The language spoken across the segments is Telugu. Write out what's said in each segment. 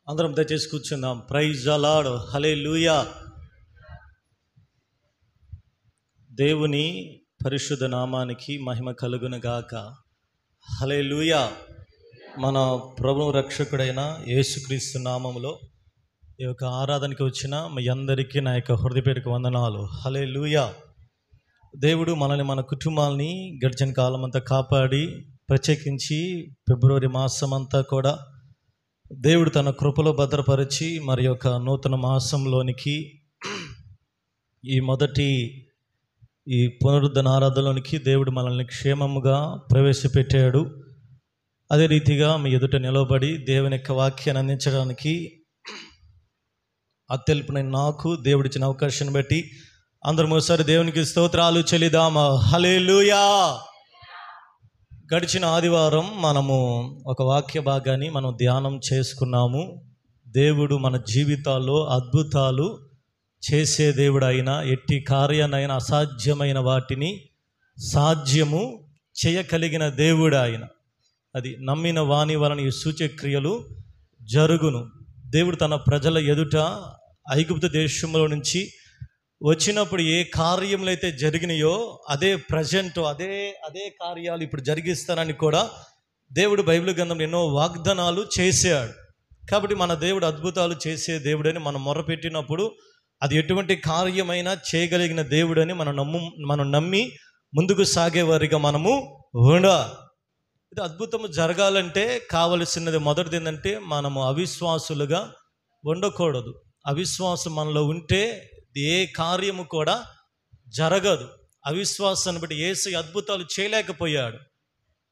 అందరం దయచేసి కూర్చుందాం. Praise the lord. హల్లెలూయా. దేవుని పరిశుద్ధ నామానికి మహిమ కలుగును గాక. హల్లెలూయా. మన ప్రభువు రక్షకుడైన యేసుక్రీస్తు నామములో ఈ యొక్క ఆరాధనకి వచ్చిన మీ అందరికీ నా యొక్క హృదయపూర్వక వందనాలు. హల్లెలూయా. దేవుడు మనల్ని మన కుటుంబాలని గడిచిన కాలం అంతా కాపాడి, ప్రత్యేకించి ఫిబ్రవరి మాసం అంతా కూడా దేవుడు తన కృపలో భద్రపరిచి మరి యొక్క నూతన మాసంలోనికి ఈ మొదటి ఈ పునరుద్ధరణ ఆరాధనలోనికి దేవుడు మనల్ని క్షేమముగా ప్రవేశపెట్టాడు. అదే రీతిగా మీ ఎదుట నిలబడి దేవుని యొక్క వాక్యాన్ని అందించడానికి అత్యల్పునైన నాకు దేవుడిచ్చిన అవకాశాన్ని బట్టి అందరం ఒకసారి దేవునికి స్తోత్రాలు చెల్లిదామా. హల్లెలూయా. గడిచిన ఆదివారం మనము ఒక వాక్య భాగాన్ని మనం ధ్యానం చేసుకున్నాము. దేవుడు మన జీవితాల్లో అద్భుతాలు చేసే దేవుడు అయినా, ఎట్టి కార్యాన్నైనా, అసాధ్యమైన వాటిని సాధ్యము చేయగలిగిన దేవుడు ఆయన. అది నమ్మిన వాని వలన ఈ సూచక్రియలు జరుగును. దేవుడు తన ప్రజల ఎదుట ఐగుప్తు దేశంలో నుంచి వచ్చినప్పుడు ఏ కార్యములు అయితే జరిగినాయో అదే ప్రజెంట్ అదే కార్యాలు ఇప్పుడు జరిగిస్తానని కూడా దేవుడు బైబిల్ గ్రంథంలో ఎన్నో వాగ్దానాలు చేశాడు. కాబట్టి మన దేవుడు అద్భుతాలు చేసే దేవుడని మనం మొర్రపెట్టినప్పుడు అది ఎటువంటి కార్యమైనా చేయగలిగిన దేవుడని మనం నమ్మి ముందుకు సాగేవారిగా మనము ఉండాలి. ఇది అద్భుతము జరగాలంటే కావలసినది మొదటిది ఏంటంటే మనము అవిశ్వాసులుగా ఉండకూడదు. అవిశ్వాసం మనలో ఉంటే ఏ కార్యము కూడా జరగదు. అవిశ్వాసాన్ని బట్టి యేసు అద్భుతాలు చేయలేకపోయాడు.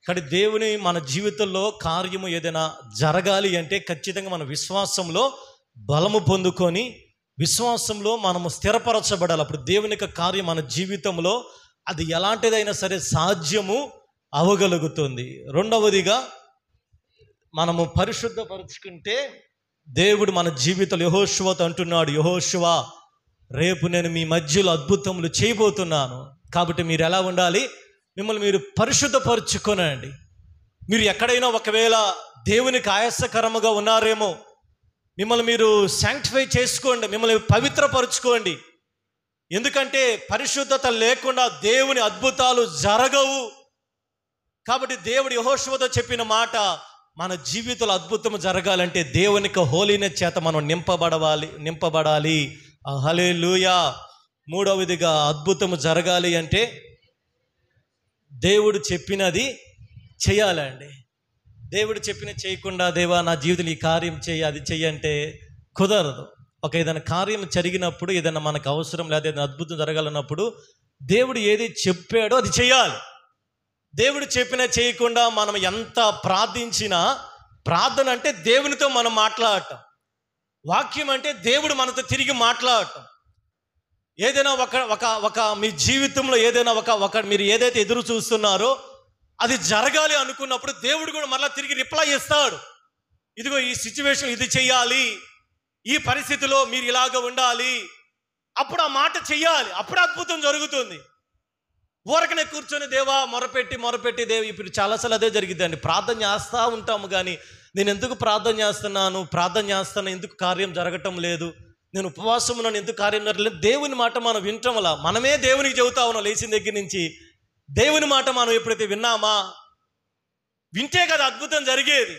కానీ దేవుని మన జీవితంలో కార్యము ఏదైనా జరగాలి అంటే ఖచ్చితంగా మన విశ్వాసంలో బలము పొందుకొని విశ్వాసంలో మనము స్థిరపరచబడాలి. అప్పుడు దేవుని యొక్క కార్యం మన జీవితంలో అది ఎలాంటిదైనా సరే సాధ్యము అవగలుగుతుంది. రెండవదిగా మనము పరిశుద్ధపరుచుకుంటే దేవుడు మన జీవితంలో యెహోషువతో అంటున్నాడు, యెహోషువా రేపు నేను మీ మధ్యలో అద్భుతములు చేయబోతున్నాను. కాబట్టి మీరు ఎలా ఉండాలి? మిమ్మల్ని మీరు పరిశుద్ధపరుచుకోనండి. మీరు ఎక్కడైనా ఒకవేళ దేవునికి ఆయాసకరముగా ఉన్నారేమో, మిమ్మల్ని మీరు శాంక్టిఫై చేసుకోండి, మిమ్మల్ని పవిత్రపరుచుకోండి. ఎందుకంటే పరిశుద్ధత లేకుండా దేవుని అద్భుతాలు జరగవు. కాబట్టి దేవుడు యెహోషువతో చెప్పిన మాట, మన జీవితంలో అద్భుతం జరగాలంటే దేవునికి హోలీనెస్ చేత మనం నింపబడాలి. హల్లెలూయా. మూడవదిగా అద్భుతము జరగాలి అంటే దేవుడు చెప్పినది చేయాలండి. దేవుడు చెప్పినది చేయకుండా దేవా నా జీవితంలో ఈ కార్యం చేయి, అది చెయ్యి అంటే కుదరదు. ఏదైనా కార్యం జరిగినప్పుడు, ఏదైనా మనకు అవసరం లేదా ఏదైనా అద్భుతం జరగాలన్నప్పుడు దేవుడు ఏది చెప్పాడో అది చేయాలి. దేవుడు చెప్పినా చేయకుండా మనం ఎంత ప్రార్థించినా, ప్రార్థన అంటే దేవునితో మనం మాట్లాడటం, వాక్యం అంటే దేవుడు మనతో తిరిగి మాట్లాడటం. ఏదైనా ఒక మీ జీవితంలో ఏదైనా ఒక మీరు ఏదైతే ఎదురు చూస్తున్నారో అది జరగాలి అనుకున్నప్పుడు దేవుడు కూడా మళ్ళీ తిరిగి రిప్లై ఇస్తాడు. ఇదిగో ఈ సిచ్యువేషన్ ఇది చెయ్యాలి, ఈ పరిస్థితిలో మీరు ఇలాగ ఉండాలి, అప్పుడు ఆ మాట చెయ్యాలి, అప్పుడు అద్భుతం జరుగుతుంది. ఊరకనే కూర్చొని దేవా మొరపెట్టి దేవి ఇప్పుడు చాలాసార్లు అదే జరిగిద్దండి. ప్రార్థన చేస్తూ ఉంటాము కానీ నేను ఎందుకు ప్రార్థన చేస్తాను ఎందుకు కార్యం జరగటం లేదు, నేను ఉపవాసం ఉన్నాను ఎందుకు కార్యం జరగలేదు. దేవుని మాట మనం వినటం వల్ల మనమే దేవునికి చెబుతా ఉన్నాం. లేచిన దగ్గర నుంచి దేవుని మాట మనం ఎప్పుడైతే విన్నామా, వింటే కదా అద్భుతం జరిగేది.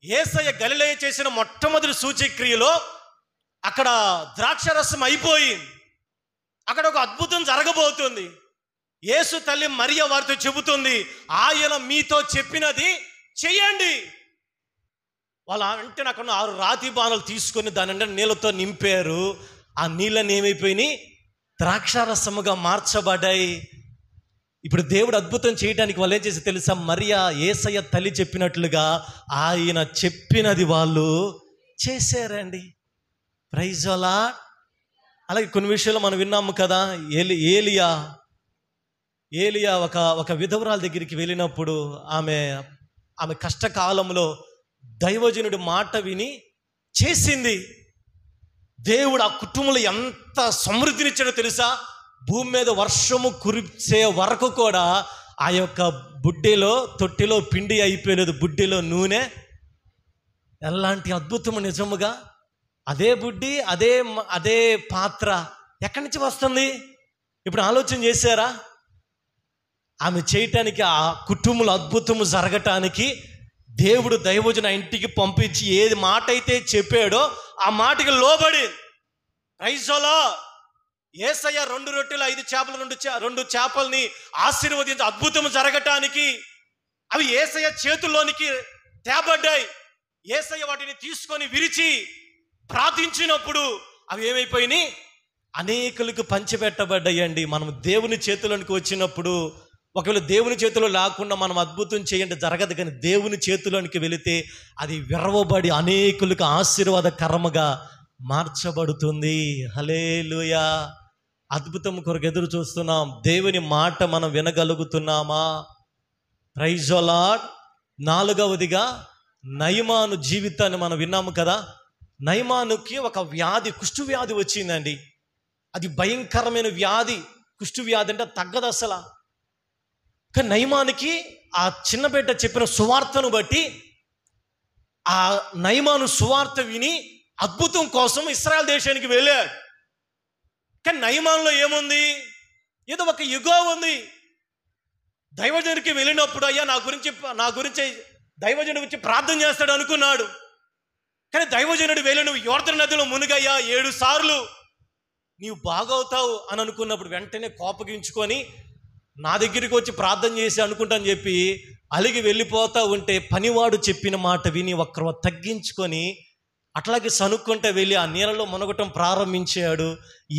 యేసయ్య గలిలయ చేసిన మొట్టమొదటి సూచక్రియలో అక్కడ ద్రాక్షరసం అయిపోయింది. అక్కడ ఒక అద్భుతం జరగబోతుంది. యేసు తల్లి మరియ వారితో చెబుతుంది, ఆయన మీతో చెప్పినది చెయ్యండి. వాళ్ళ అంటే నాకు 6 రాతి బాణలు తీసుకొని దాని అంటే నీళ్ళతో నింపారు. ఆ నీళ్ళని ఏమైపోయినాయి? ద్రాక్షారసముగా మార్చబడ్డాయి. ఇప్పుడు దేవుడు అద్భుతం చేయడానికి వాళ్ళు ఏం చేసి తెలుసా? మరియా యేసయ్య తల్లి చెప్పినట్లుగా ఆయన చెప్పినది వాళ్ళు చేశారండి. Praise the lord. అలాగే కొన్ని విషయాలు మనం విన్నాము కదా. ఏలియా ఒక విధవరాల దగ్గరికి వెళ్ళినప్పుడు ఆమె కష్టకాలంలో దైవజనుడి మాట విని చేసింది. దేవుడు ఆ కుటుంబంలో ఎంత సమృద్ధినిచ్చాడో తెలుసా? భూమి మీద వర్షము కురిసే వరకు కూడా ఆ యొక్క తొట్టిలో పిండి అయిపోలేదు, బుడ్డిలో నూనె ఎలాంటి అద్భుతము నిజముగా. అదే బుడ్డి, అదే అదే పాత్ర ఎక్కడి నుంచి వస్తుంది? ఇప్పుడు ఆలోచన చేశారా? ఆమె చేయటానికి, ఆ కుటుంబంలో అద్భుతము జరగటానికి దేవుడు దైవజన ఇంటికి పంపించి ఏది మాట అయితే చెప్పాడో ఆ మాటకి లోబడి, ప్రైజోలా, యేసయ్య 2 రొట్టెలు 5 చేపలు 2 చేపల్ని ఆశీర్వదించి అద్భుతము జరగటానికి అవి యేసయ్య చేతుల్లోనికి తేబడ్డాయి. యేసయ్య వాటిని తీసుకొని విరిచి ప్రార్థించినప్పుడు అవి ఏమైపోయినాయి? అనేకులకు పంచిపెట్టబడ్డాయండి. మనం దేవుని చేతుల్లోనికి వచ్చినప్పుడు, ఒకవేళ దేవుని చేతిలో లేకుండా మనం అద్భుతం చేయండి జరగదు, కానీ దేవుని చేతిలోనికి వెళితే అది విరవబడి అనేకులకు ఆశీర్వాదకరముగా మార్చబడుతుంది. హల్లెలూయా. అద్భుతం కొరకు ఎదురు చూస్తున్నాం. దేవుని మాట మనం వినగలుగుతున్నామా? Praise the lord. 4వదిగా నయమాను జీవితాన్ని మనం విన్నాము కదా. నయమానుకి ఒక వ్యాధి, కుష్టు వ్యాధి వచ్చిందండి. అది భయంకరమైన వ్యాధి. కుష్టు వ్యాధి అంటే తగ్గదు అసలు. కానీ నయమానికి ఆ చిన్న బిడ్డ చెప్పిన సువార్తను బట్టి ఆ నయమాను సువార్త విని అద్భుతం కోసం ఇశ్రాయేల్ దేశానికి వెళ్ళాడు. కానీ నయమానులో ఏముంది? ఏదో ఒక యుగో ఉంది. దైవజనుడికి వెళ్ళినప్పుడు, అయ్యా నా గురించి దైవజనుడు వచ్చి ప్రార్థన చేస్తాడు అనుకున్నాడు. కానీ దైవజనుడు వెళ్ళి, నువ్వు యోర్దను నదిలో మునిగయ్యా 7 సార్లు, నీవు బాగవుతావు అని అనుకున్నప్పుడు వెంటనే కోపగించుకొని నా దగ్గరికి వచ్చి ప్రార్థన చేసి అనుకుంటాను చెప్పి అలిగి వెళ్ళిపోతా ఉంటే, పనివాడు చెప్పిన మాట విని ఒక్కరు తగ్గించుకొని అట్లాగే సనుక్కుంటే వెళ్ళి ఆ నీళ్ళలో మునగటం ప్రారంభించాడు.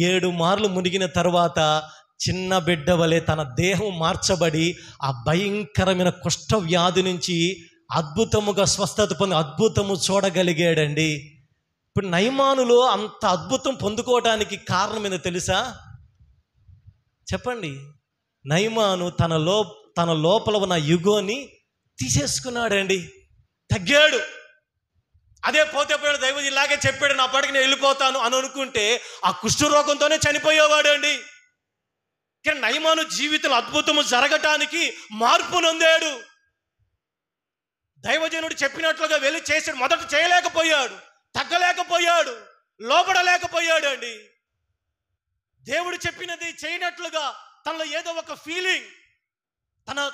7 మార్లు మునిగిన తర్వాత చిన్న బిడ్డ వలె తన దేహం మార్చబడి ఆ భయంకరమైన కుష్ఠ వ్యాధి నుంచి అద్భుతముగా స్వస్థత పొంది అద్భుతము చూడగలిగాడండి. ఇప్పుడు నయమానులో అంత అద్భుతం పొందుకోవడానికి కారణం ఏందో తెలుసా? చెప్పండి. నయమాను తన లోపల ఉన్న యుగోని తీసేసుకున్నాడండి. తగ్గాడు. అదే పోతే పోయాడు. దైవజనుడు ఇలాగే చెప్పాడు, నా పాటికి నేను వెళ్ళిపోతాను అని అనుకుంటే ఆ కుష్ఠరోగంతోనే చనిపోయేవాడు అండి. కానీ నయమాను జీవితంలో అద్భుతము జరగటానికి మార్పు నొందాడు. దైవజనుడు చెప్పినట్లుగా వెళ్ళి చేసాడు. మొదట చేయలేకపోయాడు, తగ్గలేకపోయాడు, లోబడలేకపోయాడు అండి. దేవుడు చెప్పినది చేయనట్లుగా తనలో ఏదో ఒక ఫీలింగ్,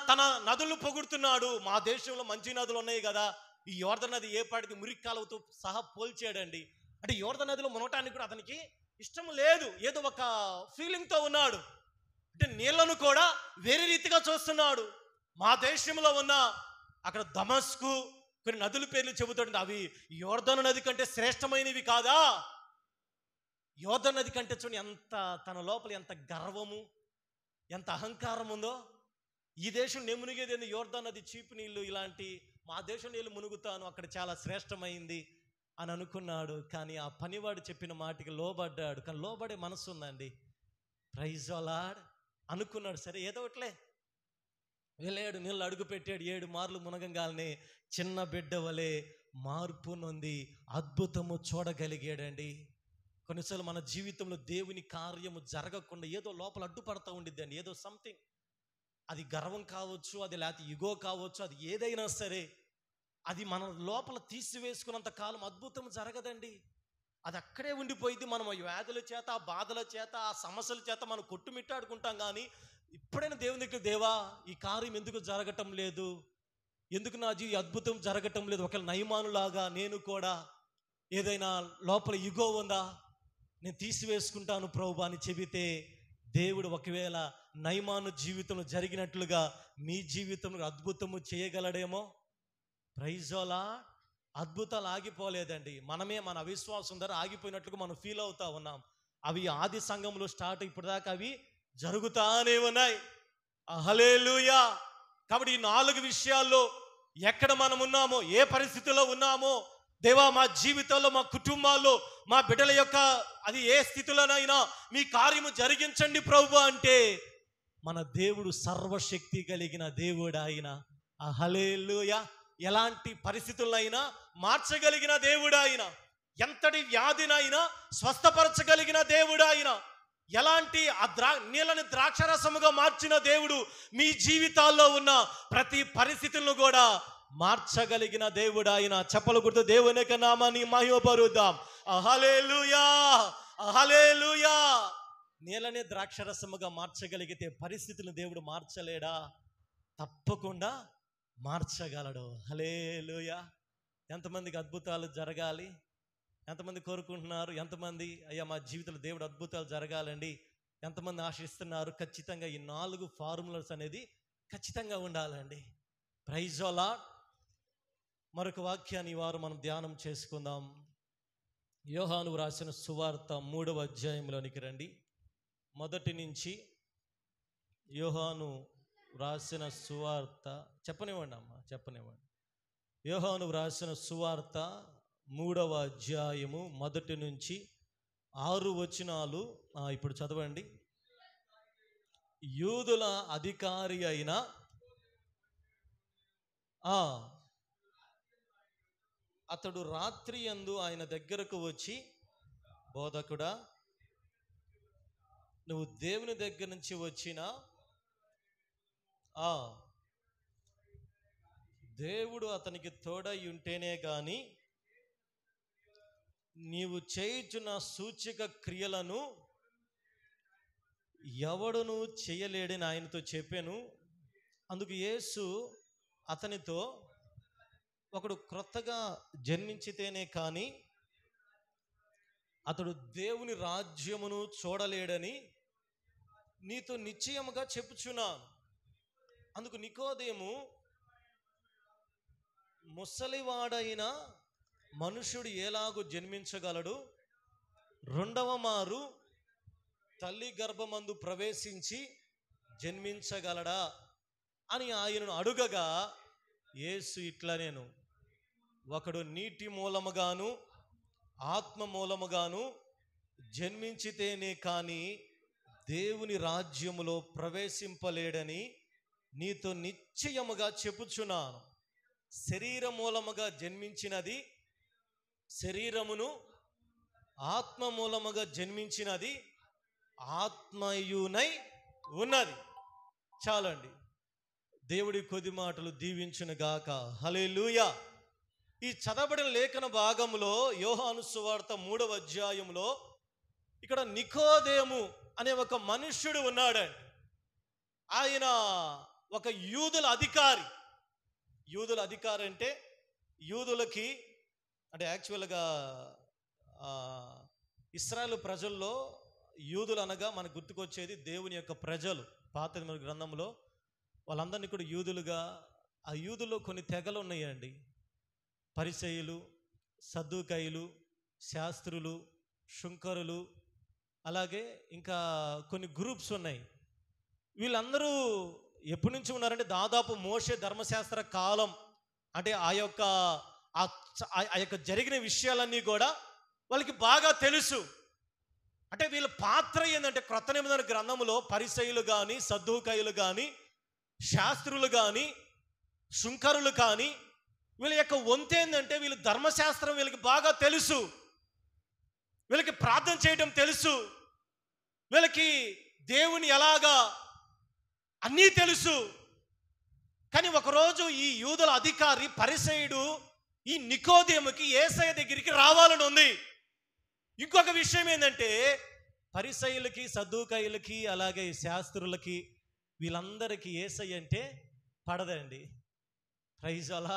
తన నదులు పొగుడుతున్నాడు. మా దేశంలో మంచి నదులు ఉన్నాయి కదా, ఈ యోర్దను నది ఏ పాటికి మురికి కాలువతో సహా పోల్చాడండి. అంటే యోర్దను నదిలో మునగటానికి కూడా అతనికి ఇష్టం లేదు, ఏదో ఒక ఫీలింగ్తో ఉన్నాడు. అంటే నీళ్లను కూడా వేరే రీతిగా చూస్తున్నాడు. మా దేశంలో ఉన్న అక్కడ దమస్కు కొన్ని నదుల పేర్లు చెబుతాడు, అవి యోర్దను నది కంటే శ్రేష్టమైనవి కాదా? యోర్దను నది కంటే చూడండి ఎంత తన లోపల ఎంత గర్వము, ఎంత అహంకారం ఉందో. ఈ దేశం నేను మునిగేది యోర్దను నది చీపు నీళ్ళు, ఇలాంటి మా దేశం నీళ్ళు మునుగుతాను, అక్కడ చాలా శ్రేష్టమైంది అని అనుకున్నాడు. కానీ ఆ పనివాడు చెప్పిన మాటకి లోబడ్డాడు. కానీ లోబడే మనసు ఉందండి. Praise the lord. అనుకున్నాడు, సరే ఏదో ఒకట్లే వెళ్ళాడు. నీళ్ళు అడుగు పెట్టాడు. 7 మార్లు మునగంగానే చిన్న బిడ్డ వలె మార్పు నొంది అద్భుతము చూడగలిగాడండి. కొన్నిసార్లు మన జీవితంలో దేవుని కార్యము జరగకుండా ఏదో లోపల అడ్డుపడతా ఉండిద్దండి. ఏదో సంథింగ్, అది గర్వం కావచ్చు, అది లేకపోతే ఇగో కావచ్చు, అది ఏదైనా సరే అది మన లోపల తీసివేసుకున్నంత కాలం అద్భుతం జరగదండి. అది అక్కడే ఉండిపోయింది. మనం వ్యాధుల చేత, ఆ బాధల చేత, ఆ సమస్యల చేత మనం కొట్టుమిట్టాడుకుంటాం. కానీ ఇప్పుడైనా దేవుని దగ్గర, దేవా ఈ కార్యం ఎందుకు జరగటం లేదు, ఎందుకు నా అద్భుతం జరగటం లేదు? ఒకవేళ నయమానులాగా నేను కూడా ఏదైనా లోపల ఇగో ఉందా, నేను తీసివేసుకుంటాను ప్రభువా అని చెబితే, దేవుడు ఒకవేళ నయమాను జీవితంలో జరిగినట్లుగా మీ జీవితంలో అద్భుతము చేయగలడేమో. Praise the lord. అద్భుతాలు ఆగిపోలేదండి. మనమే మన అవిశ్వాసం ద్వారా ఆగిపోయినట్లుగా మనం ఫీల్ అవుతా ఉన్నాం. అవి ఆది సంఘంలో స్టార్ట్, ఇప్పటిదాకా అవి జరుగుతానే ఉన్నాయి. హల్లెలూయా. కాబట్టి ఈ 4 విషయాల్లో ఎక్కడ మనం ఉన్నామో, ఏ పరిస్థితిలో ఉన్నామో, దేవా మా జీవితంలో, మా కుటుంబాల్లో, మా బిడ్డల యొక్క అది ఏ స్థితిలోనైనా మీ కార్యము జరిగించండి ప్రభువా అంటే, మన దేవుడు సర్వశక్తి కలిగిన దేవుడు ఆయన. హల్లెలూయా. ఎలాంటి పరిస్థితులైనా మార్చగలిగిన దేవుడు ఆయన. ఎంతటి వ్యాధినైనా స్వస్థపరచగలిగిన దేవుడు ఆయన. ఎలాంటి నీళ్ళని ద్రాక్షరసముగా మార్చిన దేవుడు మీ జీవితాల్లో ఉన్న ప్రతి పరిస్థితులను కూడా మార్చగలిగిన దేవుడు ఆయన. చప్పలు కొడుతూ దేవుని యొక్క నామాన్ని మహిమపరుద్దాం. హల్లెలూయా, హల్లెలూయా. నీళ్ళనే ద్రాక్షరసముగా మార్చగలిగితే పరిస్థితులను దేవుడు మార్చలేడా? తప్పకుండా మార్చగలడు. హల్లెలూయా. ఎంతమందికి అద్భుతాలు జరగాలి? ఎంతమంది కోరుకుంటున్నారు? ఎంతమంది అయ్యా మా జీవితంలో దేవుడు అద్భుతాలు జరగాలండి ఎంతమంది ఆశిస్తున్నారు? ఖచ్చితంగా ఈ 4 ఫార్ములాస్ అనేది ఖచ్చితంగా ఉండాలండి. Praise the lord. మరొక వాక్యాన్ని ఈ వారం మనం ధ్యానం చేసుకుందాం. యోహాను రాసిన సువార్త 3వ అధ్యాయంలోనికి రండి. మొదటి నుంచి యోహాను రాసిన సువార్త చెప్పనివ్వండి అమ్మా, చెప్పనివ్వండి. యోహాను రాసిన సువార్త 3వ అధ్యాయము మొదటి నుంచి 6 వచనాలు ఇప్పుడు చదవండి. యూదుల అధికారి అయిన అతడు రాత్రి యందు ఆయన దగ్గరకు వచ్చి, బోధకుడా, నువ్వు దేవుని దగ్గర నుంచి వచ్చిన దేవుడు అతనికి తోడై ఉంటేనే గాని నీవు చేయుచున్న సూచక క్రియలను ఎవడును చేయలేడని ఆయనతో చెప్పాను. అందుకు యేసు అతనితో, ఒకడు క్రొత్తగా జన్మించితేనే కానీ అతడు దేవుని రాజ్యమును చూడలేడని నీతో నిశ్చయముగా చెప్పుచున్నాను. అందుకు నికోదేము, ముసలివాడైన మనుషుడు ఎలాగూ జన్మించగలడు? రెండవ మారు తల్లి గర్భమందు ప్రవేశించి జన్మించగలడా అని ఆయనను అడుగగా, యేసు ఇట్లా, నేను ఒకడు నీటి మూలముగాను ఆత్మ మూలముగాను జన్మించితేనే కానీ దేవుని రాజ్యములో ప్రవేశింపలేడని నీతో నిశ్చయముగా చెప్పుచున్నాను. శరీర మూలముగా జన్మించినది శరీరమును, ఆత్మ మూలముగా జన్మించినది ఆత్మయునై ఉన్నది. చాలండి. దేవుడి కొద్ది మాటలు దీవించును గాక. హల్లెలూయా. ఈ చదవబడిన లేఖన భాగంలో యోహాను సువార్త 3వ అధ్యాయంలో ఇక్కడ నికోదేము అనే ఒక మనుష్యుడు ఉన్నాడండి. ఆయన ఒక యూదుల అధికారి. యూదుల అధికారి అంటే యూదులకి అంటే యాక్చువల్గా ఇశ్రాయేలు ప్రజల్లో యూదులు అనగా మనకు గుర్తుకొచ్చేది దేవుని యొక్క ప్రజలు. పాత నిబంధన గ్రంథంలో వాళ్ళందరినీ కూడా యూదులుగా, ఆ యూదులో కొన్ని తెగలు ఉన్నాయండి. పరిసయ్యులు, సద్దూకయ్యులు, శాస్త్రులు, శుంకరులు, అలాగే ఇంకా కొన్ని గ్రూప్స్ ఉన్నాయి. వీళ్ళందరూ ఎప్పటి నుంచి ఉన్నారంటే దాదాపు మోషే ధర్మశాస్త్ర కాలం, అంటే ఆ యొక్క జరిగిన విషయాలన్నీ కూడా వాళ్ళకి బాగా తెలుసు. అంటే వీళ్ళ పాత్ర ఏంటంటే క్రొత్త నిబంధన గ్రంథంలో పరిసయ్యులు కానీ, సద్దూకయ్యులు కానీ, శాస్త్రులు కానీ, శుంకరులు కానీ, వీళ్ళ యొక్క వంతు ఏంటంటే వీళ్ళు ధర్మశాస్త్రం వీళ్ళకి బాగా తెలుసు. వీళ్ళకి ప్రార్థన చేయడం తెలుసు. వీళ్ళకి దేవుని ఎలాగా అన్నీ తెలుసు. కానీ ఒకరోజు ఈ యూదుల అధికారి పరిసయ్యుడు ఈ నికోదేముకి యేసయ్య దగ్గరికి రావాలని ఉంది. ఇంకొక విషయం ఏంటంటే పరిసయ్యులకి, సద్దూకయ్యులకి, అలాగే శాస్త్రులకి, వీళ్ళందరికీ యేసయ్య అంటే పడదండి. ప్రైజ్ అలా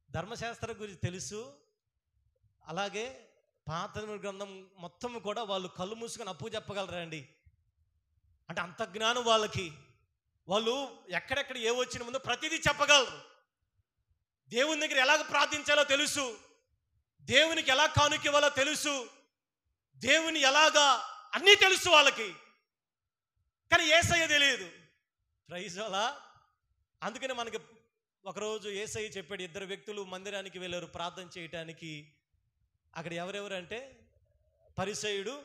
ధర్మశాస్త్రం గురించి తెలుసు. అలాగే పాత గ్రంథం మొత్తం కూడా వాళ్ళు కళ్ళు మూసుకొని అప్పు చెప్పగలరండి. అంటే అంత జ్ఞానం వాళ్ళకి. వాళ్ళు ఎక్కడెక్కడ ఏ వచ్చిన ముందు ప్రతిదీ చెప్పగలరు. దేవుని దగ్గర ఎలాగ ప్రార్థించాలో తెలుసు. దేవునికి ఎలా కానుక ఇవ్వాలో తెలుసు. దేవుని ఎలాగా అన్నీ తెలుసు వాళ్ళకి. కానీ యేసయ్య తెలియదు. ప్రైజ్ అలా. అందుకనే మనకి ఒకరోజు యేసయ్య చెప్పాడు, 2 వ్యక్తులు మందిరానికి వెళ్ళారు ప్రార్థన చేయటానికి. అక్కడ ఎవరెవరు అంటే పరిసయ్యుడు,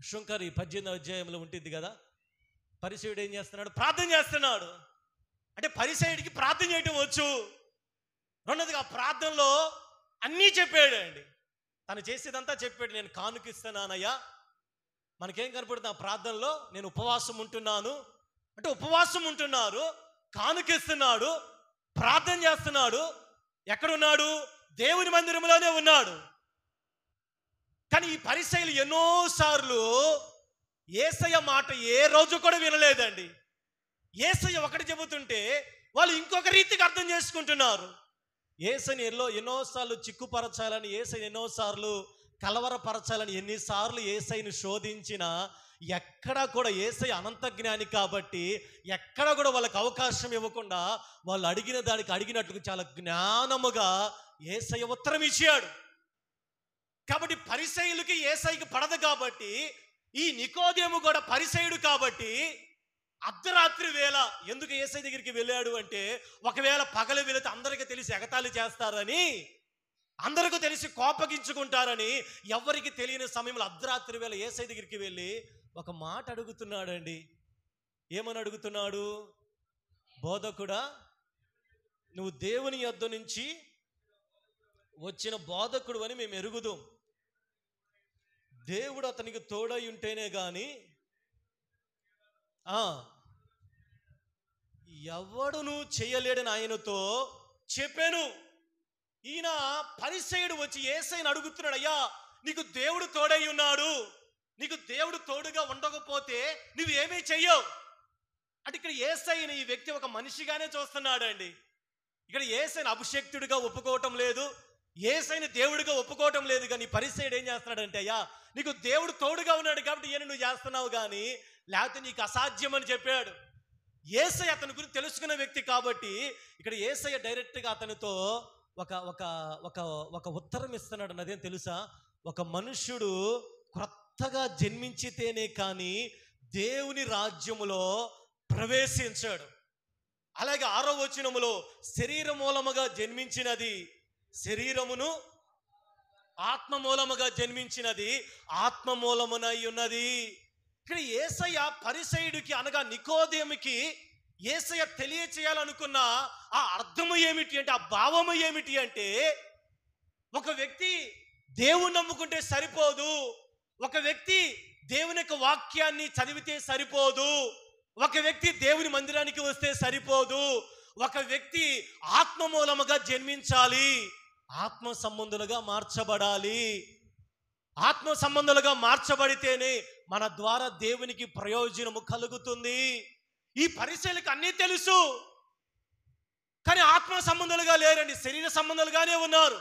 శుంకరి. 18వ అధ్యాయంలో ఉంటుంది కదా. పరిసయ్యుడు ఏం చేస్తున్నాడు? ప్రార్థన చేస్తున్నాడు. అంటే పరిసయ్యుడికి ప్రార్థన చేయటం వచ్చు. రెండోదిగా ఆ ప్రార్థనలో అన్నీ చెప్పాడు అండి. తను చేసేదంతా చెప్పాడు. నేను కానుకిస్తున్నానయ్యా. మనకేం కనపడుతుంది ఆ ప్రార్థనలో? నేను ఉపవాసం ఉంటున్నాను అంటే ఉపవాసం ఉంటున్నారు, కానుకిస్తున్నాడు, ప్రార్థన చేస్తున్నాడు. ఎక్కడున్నాడు? దేవుని మందిరంలోనే ఉన్నాడు. కానీ ఈ పరిసయ్యులు ఎన్నోసార్లు యేసయ్య మాట ఏ రోజు కూడా వినలేదండి. యేసయ్య ఒకటి చెబుతుంటే వాళ్ళు ఇంకొక రీతికి అర్థం చేసుకుంటున్నారు. యేసయ్యని ఎన్నోసార్లు చిక్కుపరచాలని, యేసయ్యని ఎన్నోసార్లు కలవరపరచాలని, ఎన్నిసార్లు యేసయ్యని శోధించినా ఎక్కడా కూడా, యేసయ్య అనంత జ్ఞాని కాబట్టి ఎక్కడ కూడా వాళ్ళకి అవకాశం ఇవ్వకుండా వాళ్ళు అడిగిన దానికి అడిగినట్టుగా చాలా జ్ఞానముగా యేసయ్య ఉత్తరం ఇచ్చాడు. కాబట్టి పరిసయ్యులకి యేసయ్యకి పడదు కాబట్టి, ఈ నికోదేము కూడా పరిసయ్యుడు కాబట్టి అర్ధరాత్రి వేళ ఎందుకు యేసయ్య దగ్గరికి వెళ్ళాడు అంటే, ఒకవేళ పగలు వెళితే అందరికీ తెలిసి ఎగతాళి చేస్తారని, అందరికీ తెలిసి కోపగించుకుంటారని, ఎవరికి తెలియని సమయంలో అర్ధరాత్రి వేళ యేసయ్య దగ్గరికి వెళ్ళి ఒక మాట అడుగుతున్నాడండి. ఏమని అడుగుతున్నాడు? బోధకుడా, నువ్వు దేవుని యొద్ద నుంచి వచ్చిన బోధకుడు అని మేము ఎరుగుదాం. దేవుడు అతనికి తోడై ఉంటేనే గాని ఎవడును చేయలేడని ఆయనతో చెప్పాను. ఈయన పరిసయ్యుడు వచ్చి యేసయ్యని అడుగుతున్నాడు, అయ్యా నీకు దేవుడు తోడై ఉన్నాడు, నీకు దేవుడు తోడుగా ఉండకపోతే నువ్వు ఏమీ చెయ్యవు అంటే, ఇక్కడ యేసయ్యని ఈ వ్యక్తి ఒక మనిషిగానే చూస్తున్నాడండి. ఇక్కడ యేసయ్యని అభిషేక్తుడిగా ఒప్పుకోవటం లేదు, యేసయ్యని దేవుడిగా ఒప్పుకోవటం లేదు. కానీ పరిసయ్యుడు ఏం చేస్తున్నాడంటే, అయ్యా నీకు దేవుడు తోడుగా ఉన్నాడు కాబట్టి ఏం నువ్వు చేస్తున్నావు కానీ, లేకపోతే నీకు అసాధ్యం అని చెప్పాడు. యేసయ్య అతని గురించి తెలుసుకున్న వ్యక్తి కాబట్టి ఇక్కడ యేసయ్య డైరెక్ట్గా అతనితో ఒక ఒక ఒక ఒక ఉత్తరం ఇస్తున్నాడు. అదేం తెలుసా? ఒక మనుష్యుడు క్రొత్తగా జన్మించితేనే కానీ దేవుని రాజ్యములో ప్రవేశించాడు. అలాగే 6వ వచనములో శరీర మూలముగా జన్మించినది శరీరమును, ఆత్మ మూలముగా జన్మించినది ఆత్మ మూలమునై ఉన్నది. ఇక్కడ యేసయ్య పరిసయ్యుడికి అనగా నికోదేముకి యేసయ్య తెలియచేయాలనుకున్న ఆ అర్థము ఏమిటి అంటే, ఆ భావము ఏమిటి అంటే, ఒక వ్యక్తి దేవుని నమ్ముకుంటే సరిపోదు, ఒక వ్యక్తి దేవుని యొక్క వాక్యాన్ని చదివితే సరిపోదు, ఒక వ్యక్తి దేవుని మందిరానికి వస్తే సరిపోదు, ఒక వ్యక్తి ఆత్మ మూలముగా జన్మించాలి, ఆత్మ సంబంధులుగా మార్చబడాలి. ఆత్మ సంబంధులుగా మార్చబడితేనే మన ద్వారా దేవునికి ప్రయోజనము కలుగుతుంది. ఈ పరిసయ్యులకు అన్నీ తెలుసు, కానీ ఆత్మ సంబంధులుగా లేరండి, శరీర సంబంధాలుగానే ఉన్నారు.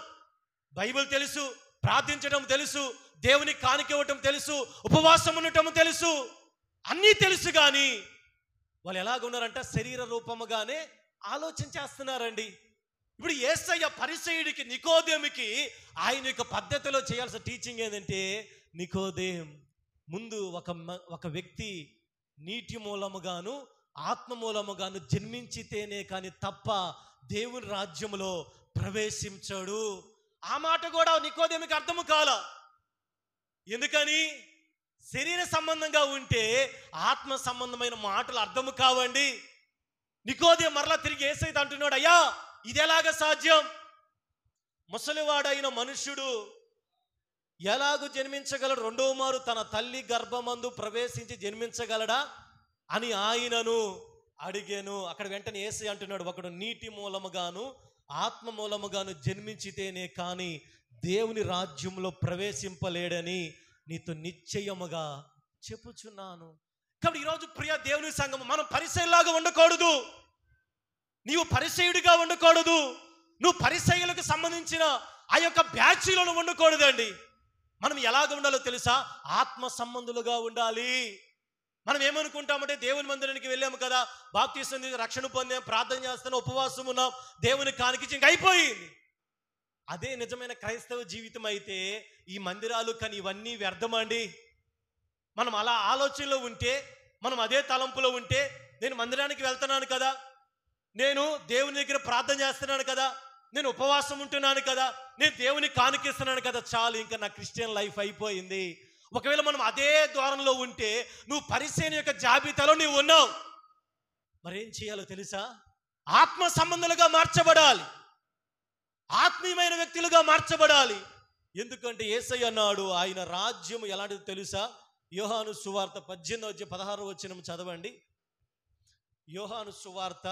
బైబిల్ తెలుసు, ప్రార్థించడం తెలుసు, దేవునికి కానుకివ్వటం తెలుసు, ఉపవాసం ఉండటం తెలుసు, అన్నీ తెలుసు. కానీ వాళ్ళు ఎలాగ ఉన్నారంటే శరీర రూపముగానే ఆలోచన చేస్తున్నారండి. ఇప్పుడు యేసయ్య పరిసయ్యుడికి నికోదేముకి ఆయన యొక్క పద్ధతిలో చేయాల్సిన టీచింగ్ ఏంటంటే, నికోదేం ముందు ఒక వ్యక్తి నీటి మూలముగాను ఆత్మ మూలముగాను జన్మించితేనే కానీ తప్ప దేవుని రాజ్యములో ప్రవేశించాడు. ఆ మాట కూడా నికోదేముకి అర్థము కాల. ఎందుకని? శరీర సంబంధంగా ఉంటే ఆత్మ సంబంధమైన మాటలు అర్థము కావండి. నికోదేము మరలా తిరిగి యేసయ్యతో అంటున్నాడు, అయ్యా ఇది ఎలాగ సాధ్యం? ముసలివాడైన మనుష్యుడు ఎలాగూ జన్మించగలడు? 2వ మారు తన తల్లి గర్భమందు ప్రవేశించి జన్మించగలడా అని ఆయనను అడిగాను. అక్కడ వెంటనే యేసయ్య అంటున్నాడు, ఒకడు నీటి మూలముగాను ఆత్మ మూలముగాను జన్మించితేనే కానీ దేవుని రాజ్యంలో ప్రవేశింపలేడని నీతో నిశ్చయముగా చెప్పుచున్నాను. కాబట్టి ఈరోజు ప్రియ దేవుని సంఘం, మనం పరిసయ్యులాగా ఉండకూడదు, నీవు పరిసయ్యుడిగా ఉండకూడదు, నువ్వు పరిసయ్యులకు సంబంధించిన ఆ యొక్క బ్యాచ్లను ఉండకూడదండి. మనం ఎలాగ ఉండాలో తెలుసా? ఆత్మ సంబంధులుగా ఉండాలి. మనం ఏమనుకుంటామంటే, దేవుని మందిరానికి వెళ్ళాము కదా, బాప్తిసం రక్షణ పొందాం, ప్రార్థన చేస్తున్నాం, ఉపవాసం ఉన్నాం, దేవుని కానికిచ్చి ఇంక అయిపోయింది. అదే నిజమైన క్రైస్తవ జీవితం అయితే ఈ మందిరాలు కానీ ఇవన్నీ వ్యర్థమండి. మనం అలా ఆలోచనలో ఉంటే, మనం అదే తలంపులో ఉంటే, నేను మందిరానికి వెళ్తున్నాను కదా, నేను దేవుని దగ్గర ప్రార్థన చేస్తున్నాను కదా, నేను ఉపవాసం ఉంటున్నాను కదా, నేను దేవుని కానుకిస్తున్నాను కదా, చాలు ఇంకా నా క్రిస్టియన్ లైఫ్ అయిపోయింది. ఒకవేళ మనం అదే ద్వారంలో ఉంటే నువ్వు పరిసయ్యుని యొక్క జాబితాలో నీవు ఉన్నావు. మరేం చేయాలో తెలుసా? ఆత్మ సంబంధులుగా మార్చబడాలి, ఆత్మీయమైన వ్యక్తులుగా మార్చబడాలి. ఎందుకంటే యేసయ్య అన్నాడు ఆయన రాజ్యం ఎలాంటిది తెలుసా? యోహాను సువార్త 18:16 చదవండి. యోహాను సువార్త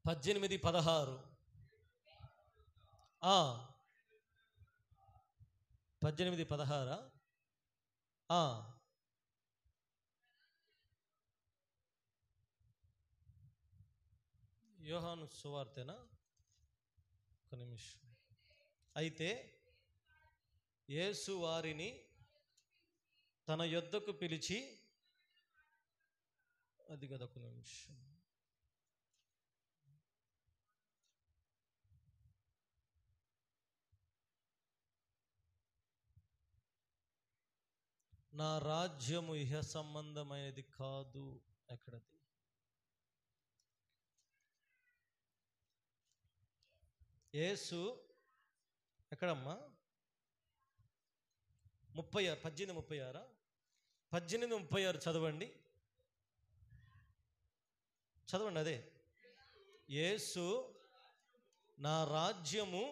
18:16. 18:16. యోహాను సువార్తేనా? ఒక నిమిషం. అయితే యేసు వారిని తన యొద్దకు పిలిచి, అది కదా, ఒక నిమిషం. నా రాజ్యము ఇహ సంబంధమైనది కాదు. ఎక్కడది? యేసు ఎక్కడమ్మా? 18:36. 18:36 చదవండి. అదే, యేసు నా రాజ్యము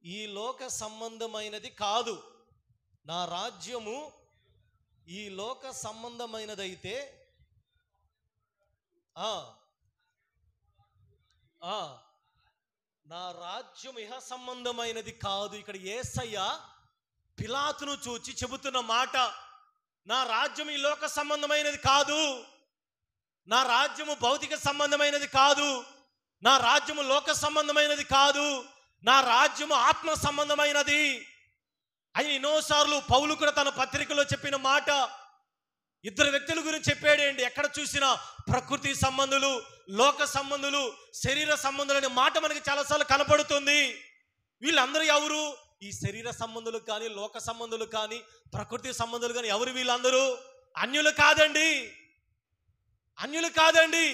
ఈ లోక సంబంధమైనది కాదు. నా రాజ్యము ఈ లోక సంబంధమైనదైతే నా రాజ్యం ఇహ సంబంధమైనది కాదు. ఇక్కడ యేసయ్య పిలాతును చూచి చెబుతున్న మాట, నా రాజ్యం ఈ లోక సంబంధమైనది కాదు, నా రాజ్యము భౌతిక సంబంధమైనది కాదు, నా రాజ్యము లోక సంబంధమైనది కాదు, నా రాజ్యము ఆత్మ సంబంధమైనది అని ఎన్నోసార్లు పౌలు కూడా తన పత్రికలో చెప్పిన మాట. ఇద్దరు వ్యక్తుల గురించి చెప్పాడండి. ఎక్కడ చూసినా ప్రకృతి సంబంధులు, లోక సంబంధులు, శరీర సంబంధులు అనే మాట మనకి చాలాసార్లు కనపడుతుంది. వీళ్ళందరూ ఎవరు? ఈ శరీర సంబంధులు కానీ, లోక సంబంధులు కానీ, ప్రకృతి సంబంధులు కానీ ఎవరు? వీళ్ళందరూ అన్యులు కాదండి, అన్యులు కాదండి.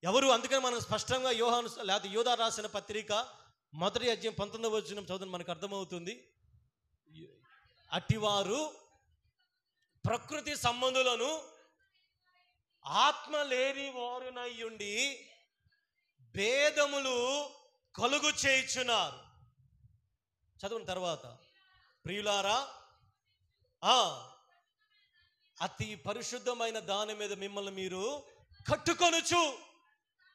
ఎవరు? అందుకని మనం స్పష్టంగా యోహాను లేదా యోధా రాసిన పత్రిక 1వ అధ్యాయం 19వ వచనం చదువుని మనకు అర్థమవుతుంది. అట్టివారు ప్రకృతి సంబంధులను ఆత్మ లేని వారునయ్యుండి భేదములు కలుగు చేయుచున్నారు. చదువుని తర్వాత, ప్రియులారా, అతి పరిశుద్ధమైన దాని మీద మిమ్మల్ని మీరు కట్టుకొనుచు.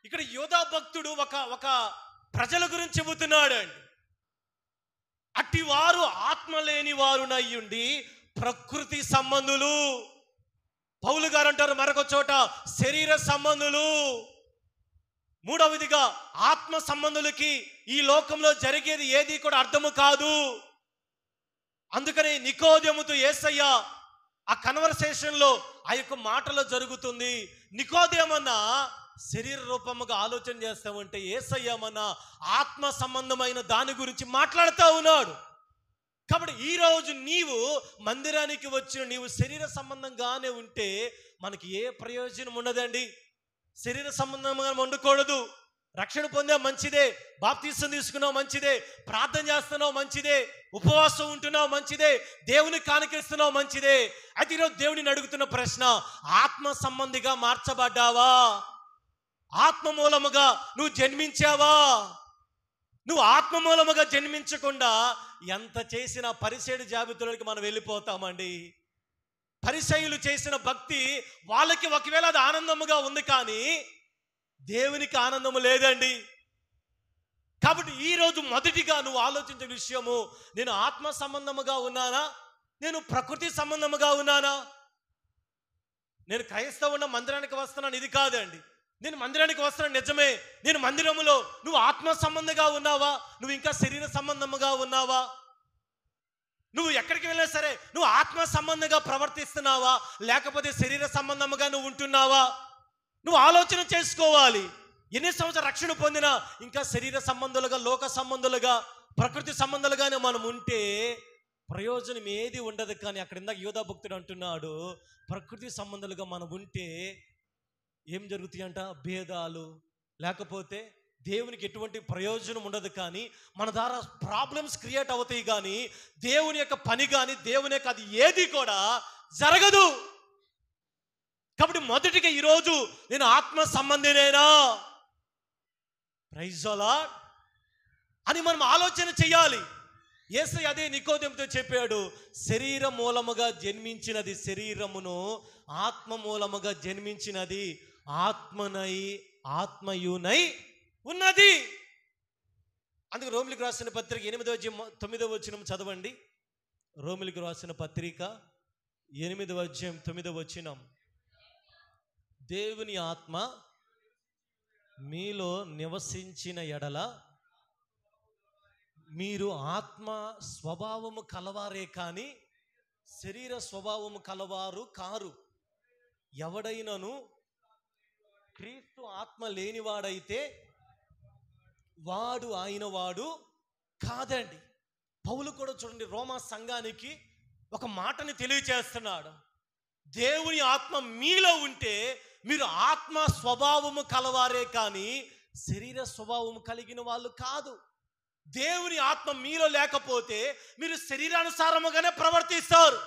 ఇక్కడ యోధా భక్తుడు ఒక ప్రజల గురించి చెబుతున్నాడు అండి. అట్టి వారు ఆత్మ లేని వారునయ్యుండి ప్రకృతి సంబంధులు. పౌలు గారు అంటారు మరొక చోట శరీర సంబంధులు. మూడవదిగా ఆత్మ సంబంధులకి ఈ లోకంలో జరిగేది ఏది కూడా అర్థము కాదు. అందుకని నికోదేముతో యేసయ్య ఆ కన్వర్సేషన్లో ఆ యొక్క మాటలో జరుగుతుంది. నికోదేమన్నా శరీర రూపముగా ఆలోచన చేస్తామంటే యేసయ్యమన్నా ఆత్మ సంబంధమైన దాని గురించి మాట్లాడుతూ ఉన్నాడు. కాబట్టి ఈరోజు నీవు మందిరానికి వచ్చిన నీవు శరీర సంబంధంగానే ఉంటే మనకి ఏ ప్రయోజనం ఉండదండి. శరీర సంబంధంగా ఉండకూడదు. రక్షణ పొందా మంచిదే, బాప్తీసం తీసుకున్నావు మంచిదే, ప్రార్థన చేస్తున్నావు మంచిదే, ఉపవాసం ఉంటున్నావు మంచిదే, దేవుని కానుకేస్తున్నావు మంచిదే. అయితే ఈరోజు దేవుడిని అడుగుతున్న ప్రశ్న, ఆత్మ సంబంధిగా మార్చబడ్డావా? ఆత్మ మూలముగా నువ్వు జన్మించావా? నువ్వు ఆత్మ మూలముగా జన్మించకుండా ఎంత చేసినా పరిసయ్యుల జాబితాలోకి మనం వెళ్ళిపోతామండి. పరిసయ్యులు చేసిన భక్తి వాళ్ళకి ఒకవేళ అది ఆనందముగా ఉంది, కానీ దేవునికి ఆనందము లేదండి. కాబట్టి ఈరోజు మొదటిగా నువ్వు ఆలోచించే విషయము, నేను ఆత్మ సంబంధముగా ఉన్నానా, నేను ప్రకృతి సంబంధముగా ఉన్నానా? నేను క్రైస్తవున్న మందిరానికి వస్తున్నాను ఇది కాదండి. నేను మందిరానికి వస్తున్నాను నిజమే, నేను మందిరములో నువ్వు ఆత్మ సంబంధంగా ఉన్నావా, నువ్వు ఇంకా శరీర సంబంధముగా ఉన్నావా? నువ్వు ఎక్కడికి వెళ్ళినా సరే నువ్వు ఆత్మ సంబంధంగా ప్రవర్తిస్తున్నావా, లేకపోతే శరీర సంబంధముగా నువ్వు ఉంటున్నావా? నువ్వు ఆలోచన చేసుకోవాలి. ఎన్ని సంవత్సరాలు రక్షణ పొందినా ఇంకా శరీర సంబంధులుగా, లోక సంబంధులుగా, ప్రకృతి సంబంధాలుగానే మనం ఉంటే ప్రయోజనం ఏది ఉండదు. కానీ అక్కడ ఇందాక యోధా భక్తుడు అంటున్నాడు, ప్రకృతి సంబంధాలుగా మనం ఉంటే ఏం జరుగుతాయి అంట? భేదాలు, లేకపోతే దేవునికి ఎటువంటి ప్రయోజనం ఉండదు. కానీ మన ద్వారా ప్రాబ్లమ్స్ క్రియేట్ అవుతాయి, కానీ దేవుని యొక్క పని కానీ దేవుని యొక్క అది ఏది కూడా జరగదు. కాబట్టి మొదటిగా ఈరోజు నేను ఆత్మ సంబంధినేనా, ప్రైజ్ ది లార్డ్ అని మనం ఆలోచన చేయాలి. యేసయ్య అదే నికోదేముతో చెప్పాడు, శరీర మూలముగా జన్మించినది శరీరమును, ఆత్మ మూలముగా జన్మించినది ఆత్మయునై ఉన్నది. అందుకు రోమిలికి రాసిన పత్రిక 8వ అధ్యాయం 9వ వచనం చదవండి. రోమిలికి రాసిన పత్రిక 8వ అధ్యాయం 9వ వచనం. దేవుని ఆత్మ మీలో నివసించిన ఎడల మీరు ఆత్మ స్వభావము కలవారే కానీ శరీర స్వభావము కలవారు కారు. ఎవడైనను క్రీస్తు ఆత్మ లేనివాడైతే వాడు ఆయన వాడు కాదండి. పౌలు కూడా చూడండి, రోమా సంఘానికి ఒక మాటని తెలియచేస్తున్నాడు. దేవుని ఆత్మ మీలో ఉంటే మీరు ఆత్మ స్వభావము కలవారే కానీ శరీర స్వభావము కలిగిన వాళ్ళు కాదు. దేవుని ఆత్మ మీలో లేకపోతే మీరు శరీరానుసారముగానే ప్రవర్తిస్తారు.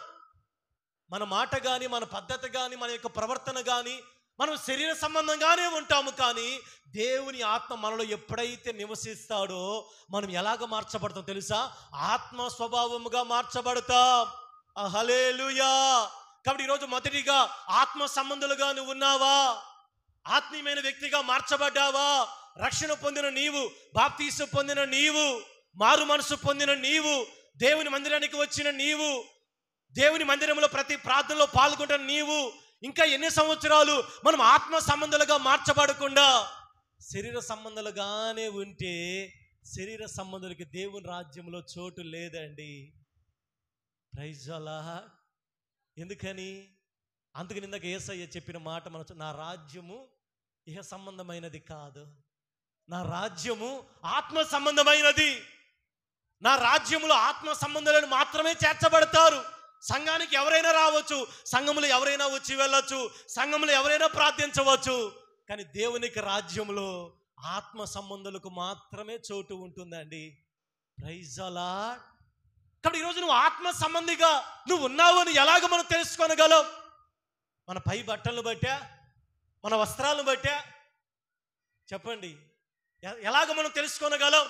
మన మాట కానీ, మన పద్ధతి కానీ, మన యొక్క ప్రవర్తన కానీ మనం శరీర సంబంధంగానే ఉంటాము. కానీ దేవుని ఆత్మ మనలో ఎప్పుడైతే నివసిస్తాడో మనం ఎలాగ మార్చబడతాం తెలుసా? ఆత్మ స్వభావముగా మార్చబడతాం. హల్లెలూయా. కాబట్టి ఈరోజు మొదటిగా ఆత్మ సంబంధులుగా నువ్వు ఉన్నావా? ఆత్మీయమైన వ్యక్తిగా మార్చబడ్డావా? రక్షణ పొందిన నీవు, బాప్తీసు పొందిన నీవు, మారు మనసు పొందిన నీవు, దేవుని మందిరానికి వచ్చిన నీవు, దేవుని మందిరంలో ప్రతి ప్రార్థనలో పాల్గొంటున్న నీవు, ఇంకా ఎన్ని సంవత్సరాలు మనం ఆత్మ సంబంధాలుగా మార్చబడకుండా శరీర సంబంధాలుగానే ఉంటే శరీర సంబంధులకి దేవుని రాజ్యంలో చోటు లేదండి. Praise lord. ఎందుకని? అందుకని ఇందాక యేసయ్య చెప్పిన మాట మన, నా రాజ్యము ఇహ సంబంధమైనది కాదు, నా రాజ్యము ఆత్మ సంబంధమైనది. నా రాజ్యములో ఆత్మ సంబంధాలను మాత్రమే చేర్చబడతారు. సంఘానికి ఎవరైనా రావచ్చు, సంఘములో ఎవరైనా వచ్చి వెళ్ళొచ్చు, సంఘములో ఎవరైనా ప్రార్థించవచ్చు. కానీ దేవునికి రాజ్యంలో ఆత్మ సంబంధులకు మాత్రమే చోటు ఉంటుందండి. Praise lord. కాబట్టి ఈరోజు నువ్వు ఆత్మ సంబంధిగా నువ్వు ఉన్నావు అని ఎలాగ మనం తెలుసుకోగలం? మన పై బట్టలను బట్టా, మన వస్త్రాలను బట్టా? చెప్పండి, ఎలాగ మనం తెలుసుకోగలం?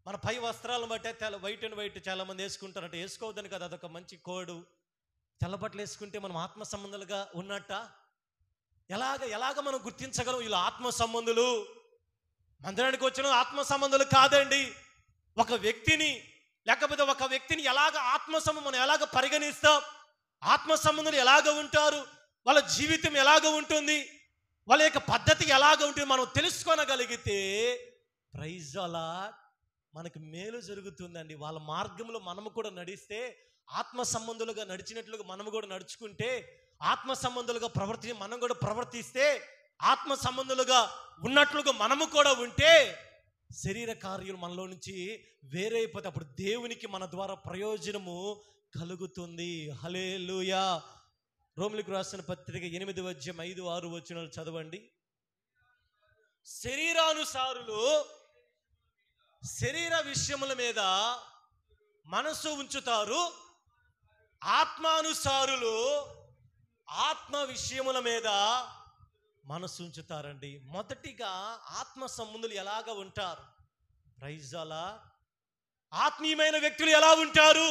మన పై వస్త్రాలను బట్టే వైట్ అండ్ వైట్ చాలామంది వేసుకుంటారంటే వేసుకోవద్దని కదా, అదొక మంచి కోడు. తెల్లబట్టలు వేసుకుంటే మనం ఆత్మ సంబంధాలుగా ఉన్నట్ట? ఎలాగ మనం గుర్తించగలం వీళ్ళు ఆత్మ సంబంధులు? మందిరానికి వచ్చిన ఆత్మ సంబంధులు కాదండి. ఒక వ్యక్తిని ఎలాగ ఆత్మ సంబంధం మనం ఎలాగ పరిగణిస్తాం? ఆత్మ సంబంధులు ఎలాగ ఉంటారు? వాళ్ళ జీవితం ఎలాగ ఉంటుంది? వాళ్ళ యొక్క పద్ధతి ఎలాగ ఉంటుంది? మనం తెలుసుకోనగలిగితే ప్రైజ్ లార్డ్ మనకు మేలు జరుగుతుందండి. వాళ్ళ మార్గంలో మనము కూడా నడిస్తే, ఆత్మ సంబంధులుగా నడిచినట్లుగా మనము కూడా నడుచుకుంటే, ఆత్మ సంబంధులుగా మనం కూడా ప్రవర్తిస్తే, ఆత్మ సంబంధులుగా ఉన్నట్లుగా మనము కూడా ఉంటే శరీర కార్యాలు మనలో నుంచి వేరైపోతే అప్పుడు దేవునికి మన ద్వారా ప్రయోజనము కలుగుతుంది. హల్లెలూయా. రోమిలికి రాసిన పత్రిక 8వ అధ్యాయం 5, 6 వచనాలు చదవండి. శరీరానుసారులు శరీర విషయముల మీద మనసు ఉంచుతారు, ఆత్మానుసారులు ఆత్మ విషయముల మీద మనసు ఉంచుతారండి. మొదటిగా ఆత్మ సంబంధులు ఎలాగ ఉంటారు? Praise lord. ఆత్మీయమైన వ్యక్తులు ఎలా ఉంటారు?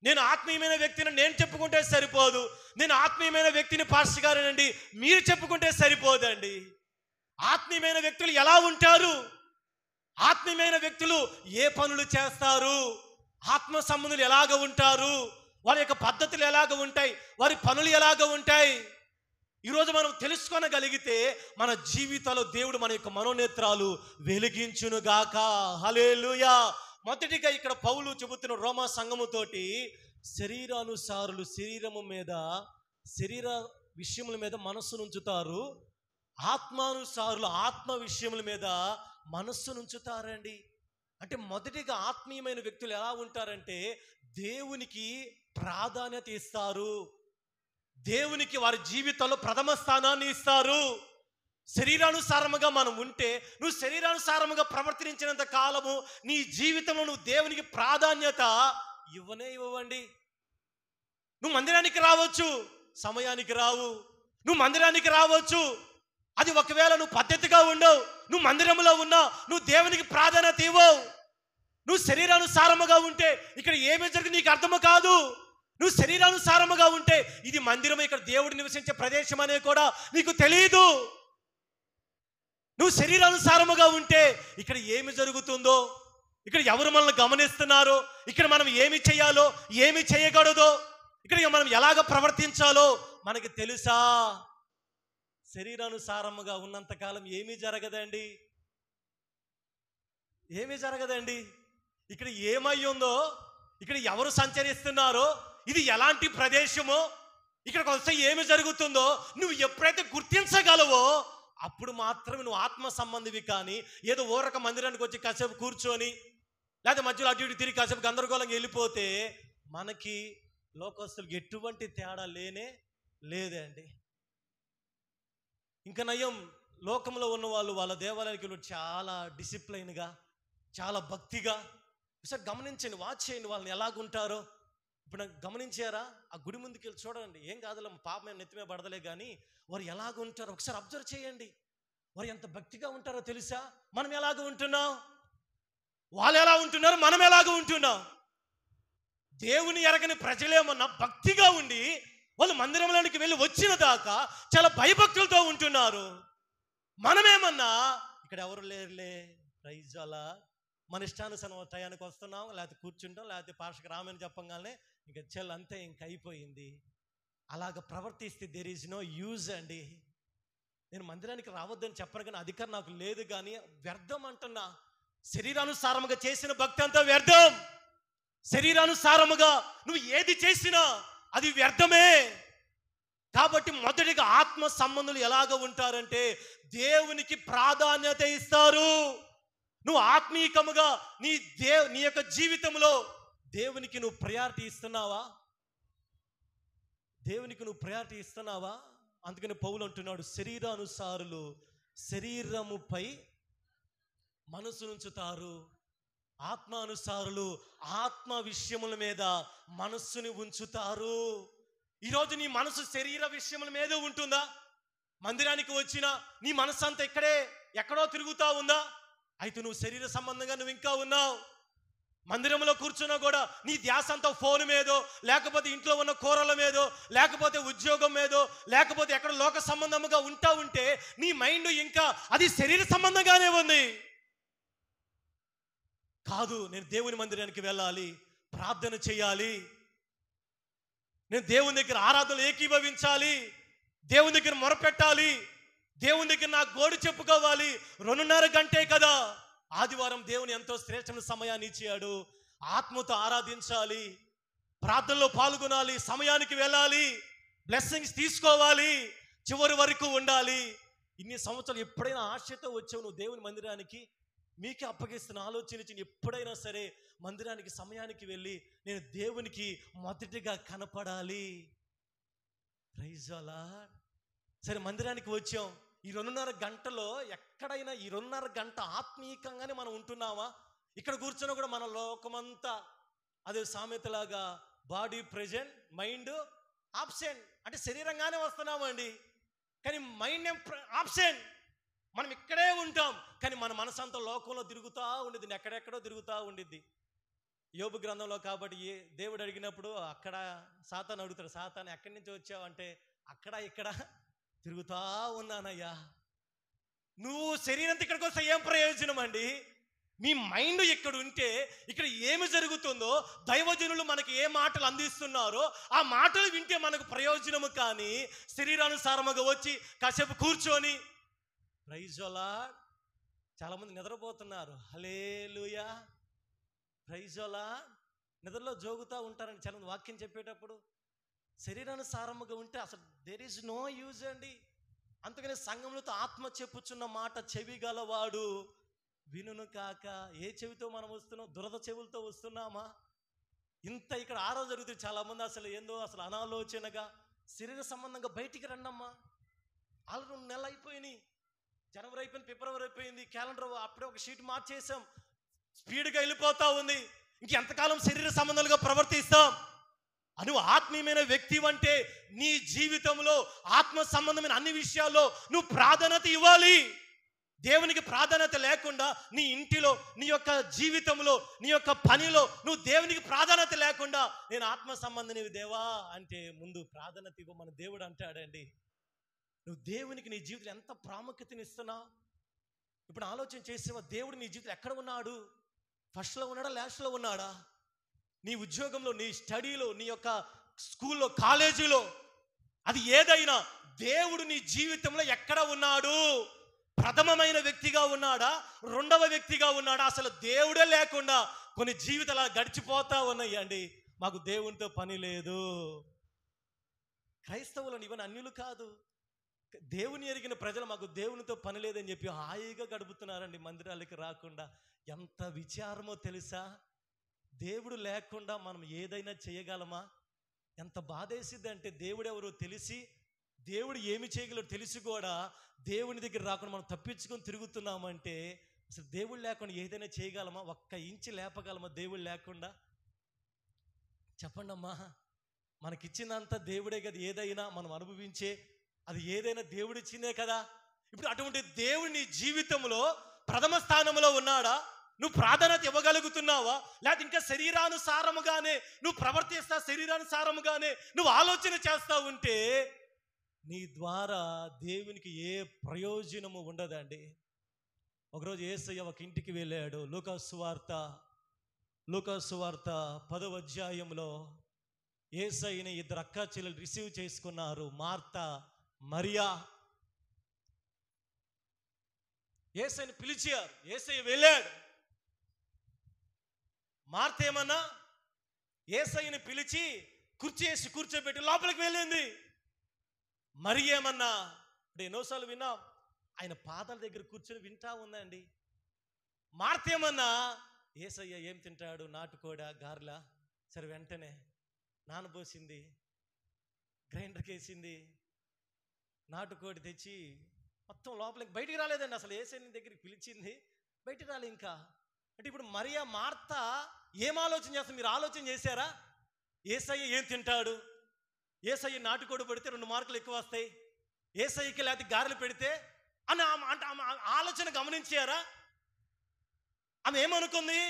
నేను ఆత్మీయమైన వ్యక్తిని నేను చెప్పుకుంటే సరిపోదు, నేను ఆత్మీయమైన వ్యక్తిని పాస్టర్ గారేనండి మీరు చెప్పుకుంటే సరిపోదండి. ఆత్మీయమైన వ్యక్తులు ఎలా ఉంటారు? ఆత్మీయమైన వ్యక్తులు ఏ పనులు చేస్తారు? ఆత్మ సంబంధులు ఎలాగ ఉంటారు? వారి యొక్క పద్ధతులు ఎలాగ ఉంటాయి? వారి పనులు ఎలాగ ఉంటాయి? ఈరోజు మనం తెలుసుకోనగలిగితే మన జీవితాల్లో దేవుడు మన యొక్క మనోనేత్రాలు వెలిగించునుగాక. హల్లెలూయా. మొదటిగా ఇక్కడ పౌలు చెబుతున్న రోమా సంఘముతోటి శరీరానుసారులు శరీర విషయముల మీద మనస్సును ఉంచుతారు, ఆత్మానుసారులు ఆత్మ విషయముల మీద మనస్సును ఉంచుతారండి. అంటే మొదటిగా ఆత్మీయమైన వ్యక్తులు ఎలా ఉంటారంటే దేవునికి ప్రాధాన్యత ఇస్తారు, దేవునికి వారి జీవితంలో ప్రథమ స్థానాన్ని ఇస్తారు. శరీరానుసారముగా మనం ఉంటే, నువ్వు శరీరానుసారముగా ప్రవర్తించినంత కాలము నీ జీవితంలో నువ్వు దేవునికి ప్రాధాన్యత ఇవ్వండి. నువ్వు మందిరానికి రావచ్చు, సమయానికి రావు. నువ్వు మందిరానికి రావచ్చు, అది ఒకవేళ నువ్వు పద్ధతిగా ఉండవు, నువ్వు మందిరంలో ఉన్నావు, నువ్వు దేవునికి ప్రాధాన్యత ఇవ్వవు. నువ్వు శరీరానుసారముగా ఉంటే ఇక్కడ ఏమి జరిగింది నీకు అర్థము కాదు. నువ్వు శరీరానుసారముగా ఉంటే ఇది మందిరం, ఇక్కడ దేవుడు నివసించే ప్రదేశం అనే కూడా నీకు తెలియదు. నువ్వు శరీరానుసారముగా ఉంటే ఇక్కడ ఏమి జరుగుతుందో, ఇక్కడ ఎవరు మనల్ని గమనిస్తున్నారో, ఇక్కడ మనం ఏమి చేయాలో ఏమి చేయకూడదో, ఇక్కడ మనం ఎలాగ ప్రవర్తించాలో మనకి తెలుసా? శరీరానుసారముగా ఉన్నంతకాలం ఏమీ జరగదండి, ఏమీ జరగదండి. ఇక్కడ ఏమై ఉందో, ఇక్కడ ఎవరు సంచరిస్తున్నారో, ఇది ఎలాంటి ప్రదేశమో, ఇక్కడికి వస్తే ఏమి జరుగుతుందో నువ్వు ఎప్పుడైతే గుర్తించగలవో అప్పుడు మాత్రమే నువ్వు ఆత్మ సంబంధివి. కానీ ఏదో ఊరక మందిరానికి వచ్చి కాసేపు కూర్చొని లేదా మధ్యలో అటు ఇటు తిరిగి కాసేపు గందరగోళంగా వెళ్ళిపోతే మనకి లోకస్తులకు ఎటువంటి తేడా లేదండి. ఇంకా నయం, లోకంలో ఉన్న వాళ్ళు వాళ్ళ దేవాలయానికి చాలా డిసిప్లైన్గా, చాలా భక్తిగా. ఒకసారి గమనించండి, వాచ్ చేయండి వాళ్ళని ఎలాగుంటారో. ఇప్పుడు గమనించారా? ఆ గుడి ముందుకు వెళ్ళి చూడండి, ఏం కాదులే పాపం మేము నెత్తిమే పడదలే, కానీ వారు ఎలాగుంటారో ఒకసారి అబ్జర్వ్ చేయండి. వారు ఎంత భక్తిగా ఉంటారో తెలుసా? మనం ఎలాగ ఉంటున్నాం? వాళ్ళు ఎలా ఉంటున్నారు, మనం ఎలాగ ఉంటున్నాం? దేవుని ఎరగని ప్రజలేమన్నా భక్తిగా ఉండి వాళ్ళు మందిరంలోనికి వెళ్ళి వచ్చిన దాకా చాలా భయభక్తులతో ఉంటున్నారు. మనమేమన్నా ఇక్కడ ఎవరు లేరులే, ప్రైజ్ అలా మన ఇష్టానుసారం టయానికి వస్తున్నాం, లేకపోతే కూర్చుంటాం, లేకపోతే పాస్టర్కి రామని చెప్పగానే ఇంక చెల్లి అంతే, ఇంక అయిపోయింది. అలాగ ప్రవర్తిస్తే దేర్ ఈజ్ నో యూజ్ అండి. నేను మందిరానికి రావద్దని చెప్పను, కానీ అధికారం నాకు లేదు, కానీ వ్యర్థం అంటున్నా. శరీరానుసారముగా చేసిన భక్తి అంతా వ్యర్థం. శరీరానుసారముగా నువ్వు ఏది చేసినా అది వ్యర్థమే. కాబట్టి మొదటిగా ఆత్మ సంబంధులు ఎలాగ ఉంటారంటే దేవునికి ప్రాధాన్యత ఇస్తారు. నువ్వు ఆత్మీయముగా నీ యొక్క జీవితంలో దేవునికి నువ్వు ప్రయారిటీ ఇస్తున్నావా? దేవునికి నువ్వు ప్రయారిటీ ఇస్తున్నావా? అందుకని పౌలు అంటున్నాడు, శరీరానుసారులు శరీరముపై మనసు ఉంచుతారు, ఆత్మానుసారులు ఆత్మ విషయముల మీద మనస్సుని ఉంచుతారు. ఈరోజు నీ మనసు శరీర విషయముల మీద ఉంటుందా? మందిరానికి వచ్చినా నీ మనసు అంతా ఎక్కడో తిరుగుతా ఉందా? అయితే నువ్వు శరీర సంబంధంగా నువ్వు ఇంకా ఉన్నావు. మందిరంలో కూర్చున్నా కూడా నీ ధ్యాస అంతా ఫోన్ మీదో, లేకపోతే ఇంట్లో ఉన్న కూరల మీదో, లేకపోతే ఉద్యోగం మీదో, లేకపోతే ఎక్కడ లోక సంబంధముగా ఉంటే నీ మైండ్ ఇంకా అది శరీర సంబంధంగానే ఉంది. కాదు, నేను దేవుని మందిరానికి వెళ్ళాలి, ప్రార్థన చేయాలి, నేను దేవుని దగ్గర ఆరాధనలు ఏకీభవించాలి, దేవుని దగ్గర మొరపెట్టాలి, దేవుని దగ్గర నా గోడు చెప్పుకోవాలి. 2.5 గంటే కదా. ఆదివారం దేవుని ఎంతో శ్రేష్టమైన సమయాన్ని ఇచ్చాడు. ఆత్మతో ఆరాధించాలి, ప్రార్థనలో పాల్గొనాలి, సమయానికి వెళ్ళాలి, బ్లెస్సింగ్స్ తీసుకోవాలి, చివరి వరకు ఉండాలి. ఇన్ని సంవత్సరాలు ఎప్పుడైనా ఆశతో వచ్చావు నువ్వు దేవుని మందిరానికి? మీకే అప్పగిస్తున్న ఆలోచన, ఎప్పుడైనా సరే మందిరానికి సమయానికి వెళ్ళి నేను దేవునికి మొదటిగా కనపడాలి. Praise the lord. సరే, మందిరానికి వచ్చాం. ఈ 2.5 గంటలో ఎక్కడైనా ఈ 2.5 గంట ఆత్మీయంగానే మనం ఉంటున్నామా? ఇక్కడ కూర్చొని కూడా మన లోకమంతా అదే సామెతలాగా బాడీ ప్రెజెంట్, మైండ్ ఆబ్సెంట్. అంటే శరీరంగానే వస్తున్నామండి, కానీ మైండ్ ఆబ్సెంట్. మనం ఇక్కడే ఉంటాం, కానీ మన మనసంతా లోకంలో తిరుగుతూ ఉండిద్ది, ఎక్కడెక్కడో తిరుగుతూ ఉండిద్ది. యోబు గ్రంథంలో కాబట్టి దేవుడు అడిగినప్పుడు అక్కడ సాతాను అడుగుతాడు, సాతాను ఎక్కడి నుంచి వచ్చావు అంటే అక్కడ ఇక్కడ తిరుగుతా ఉన్నానయ్యా. నువ్వు శరీరంతో ఇక్కడికి వస్తే ఏం ప్రయోజనం అండి? మీ మైండ్ ఇక్కడ ఉంటే ఇక్కడ ఏమి జరుగుతుందో, దైవజనులు మనకి ఏ మాటలు అందిస్తున్నారో ఆ మాటలు వింటే మనకు ప్రయోజనము. కానీ శరీరానుసారముగా వచ్చి కాసేపు కూర్చొని ప్రైజ్ ది లార్డ్. చాలామంది నిద్రపోతున్నారు, హల్లెలూయా, ప్రైజ్ ది లార్డ్. నిద్రలో జోగుతూ ఉంటారండి చాలామంది వాక్యం చెప్పేటప్పుడు. శరీరానుసారముగా ఉంటే అసలు దేర్ ఈజ్ నో యూజ్ అండి. అందుకని సంఘములతో ఆత్మ చెప్పుచున్న మాట చెవి గలవాడు వినును కాక. ఏ చెవితో మనం వస్తున్నాం? దురద చెవులతో వస్తున్నామా? ఇంత ఇక్కడ ఆరో జరుగుతుంది. చాలామంది అసలు ఏందో అసలు అనాలోచనగా శరీర సంబంధంగా బయటికి రండమ్మా. ఆల్రెడీ 2 నెలలు అయిపోయినాయి, జనవరి అయిపోయింది, ఫిబ్రవరి అయిపోయింది, క్యాలెండర్ అప్పుడే ఒక షీట్ మార్చేసాం, స్పీడ్గా వెళ్ళిపోతా ఉంది. ఇంకెంతకాలం శరీర సంబంధాలుగా ప్రవర్తిస్తాం? నువ్వు ఆత్మీయమైన వ్యక్తి అంటే నీ జీవితంలో ఆత్మ సంబంధమైన అన్ని విషయాల్లో నువ్వు ప్రాధాన్యత ఇవ్వాలి. దేవునికి ప్రాధాన్యత లేకుండా నీ ఇంటిలో, నీ యొక్క జీవితంలో, నీ యొక్క పనిలో నువ్వు దేవునికి ప్రాధాన్యత లేకుండా నేను ఆత్మ సంబంధిని దేవా అంటే ముందు ప్రాధాన్యత ఇవ్వమని దేవుడు అంటాడండి. నువ్వు దేవునికి నీ జీవితంలో ఎంత ప్రాముఖ్యతనిస్తున్నావు? ఇప్పుడు ఆలోచన చేసేవా? దేవుడు నీ జీవితంలో ఎక్కడ ఉన్నాడు? ఫస్ట్లో ఉన్నాడా, లాస్ట్లో ఉన్నాడా? నీ ఉద్యోగంలో, నీ స్టడీలో, నీ యొక్క స్కూల్లో, కాలేజీలో, అది ఏదైనా దేవుడు నీ జీవితంలో ఎక్కడ ఉన్నాడు? ప్రథమమైన వ్యక్తిగా ఉన్నాడా, రెండవ వ్యక్తిగా ఉన్నాడా? అసలు దేవుడే లేకుండా కొన్ని జీవితాలు గడిచిపోతా ఉన్నాయండి. మాకు దేవునితో పని లేదు. క్రైస్తవులను ఇవన్నీ అన్యులు కాదు, దేవుని ఎరిగిన ప్రజలు మాకు దేవునితో పని లేదని చెప్పి హాయిగా గడుపుతున్నారండి మందిరాలకి రాకుండా. ఎంత విచారమో తెలుసా? దేవుడు లేకుండా మనం ఏదైనా చేయగలమా? ఎంత బాధేసిద్ది అంటే దేవుడు ఎవరో తెలిసి, దేవుడు ఏమి చేయగలరో తెలిసి కూడా దేవుని దగ్గర రాకుండా మనం తప్పించుకొని తిరుగుతున్నామంటే అసలు దేవుడు లేకుండా ఏదైనా చేయగలమా? ఒక్క ఇంచు లేపగలమా దేవుడు లేకుండా? చెప్పండి అమ్మా. మనకిచ్చినంత దేవుడే కదా ఏదైనా మనం అనుభవించే, అది ఏదైనా దేవుడిచ్చిందే కదా. ఇప్పుడు అటువంటి దేవుడి నీ జీవితంలో ప్రథమ స్థానంలో ఉన్నాడా? నువ్వు ప్రాధాన్యత ఇవ్వగలుగుతున్నావా? లేకపోతే ఇంకా శరీరానుసారముగానే నువ్వు ప్రవర్తిస్తా, శరీరానుసారముగానే నువ్వు ఆలోచన చేస్తా ఉంటే నీ ద్వారా దేవునికి ఏ ప్రయోజనము ఉండదండి. ఒకరోజు యేసయ్య ఒక ఇంటికి వెళ్ళాడు. లూకాసు వార్త 10వ అధ్యాయంలో యేసయ్యని ఇద్దరు అక్కా చెల్లెలు రిసీవ్ చేసుకున్నారు, మార్తా, మరియా. యేసయ్యని పిలిచారు, యేసయ్య వెళ్ళాడు. మార్త ఏమన్నా యేసయ్యని పిలిచి కుర్చీ వేసి కూర్చోబెట్టి లోపలికి వెళ్ళింది. మరి ఏమన్నా అంటే ఎన్నోసార్లు విన్నాం, ఆయన పాదాల దగ్గర కూర్చొని వింటా ఉందండి. మార్త ఏమన్నా యేసయ్య ఏం తింటాడు, నాటుకోడా, గారెలా? సరే వెంటనే నానబోసింది, గ్రైండర్కి వేసింది, నాటుకోడి తెచ్చి మొత్తం లోపలికి, బయటికి రాలేదండి అసలు. యేసయ్య దగ్గరికి పిలిచింది, బయటికి రాలే ఇంకా. అంటే ఇప్పుడు మరియా, మార్త ఏం ఆలోచన చేస్తారు? మీరు ఆలోచన చేశారా? యేసయ్య ఏం తింటాడు? యేసయ్య నాటుకోడి పెడితే 2 మార్కులు ఎక్కువ వస్తాయి, యేసయ్యకి లేకపోతే గారెలు పెడితే అని ఆలోచన గమనించారా? ఆమె ఏమనుకుంది?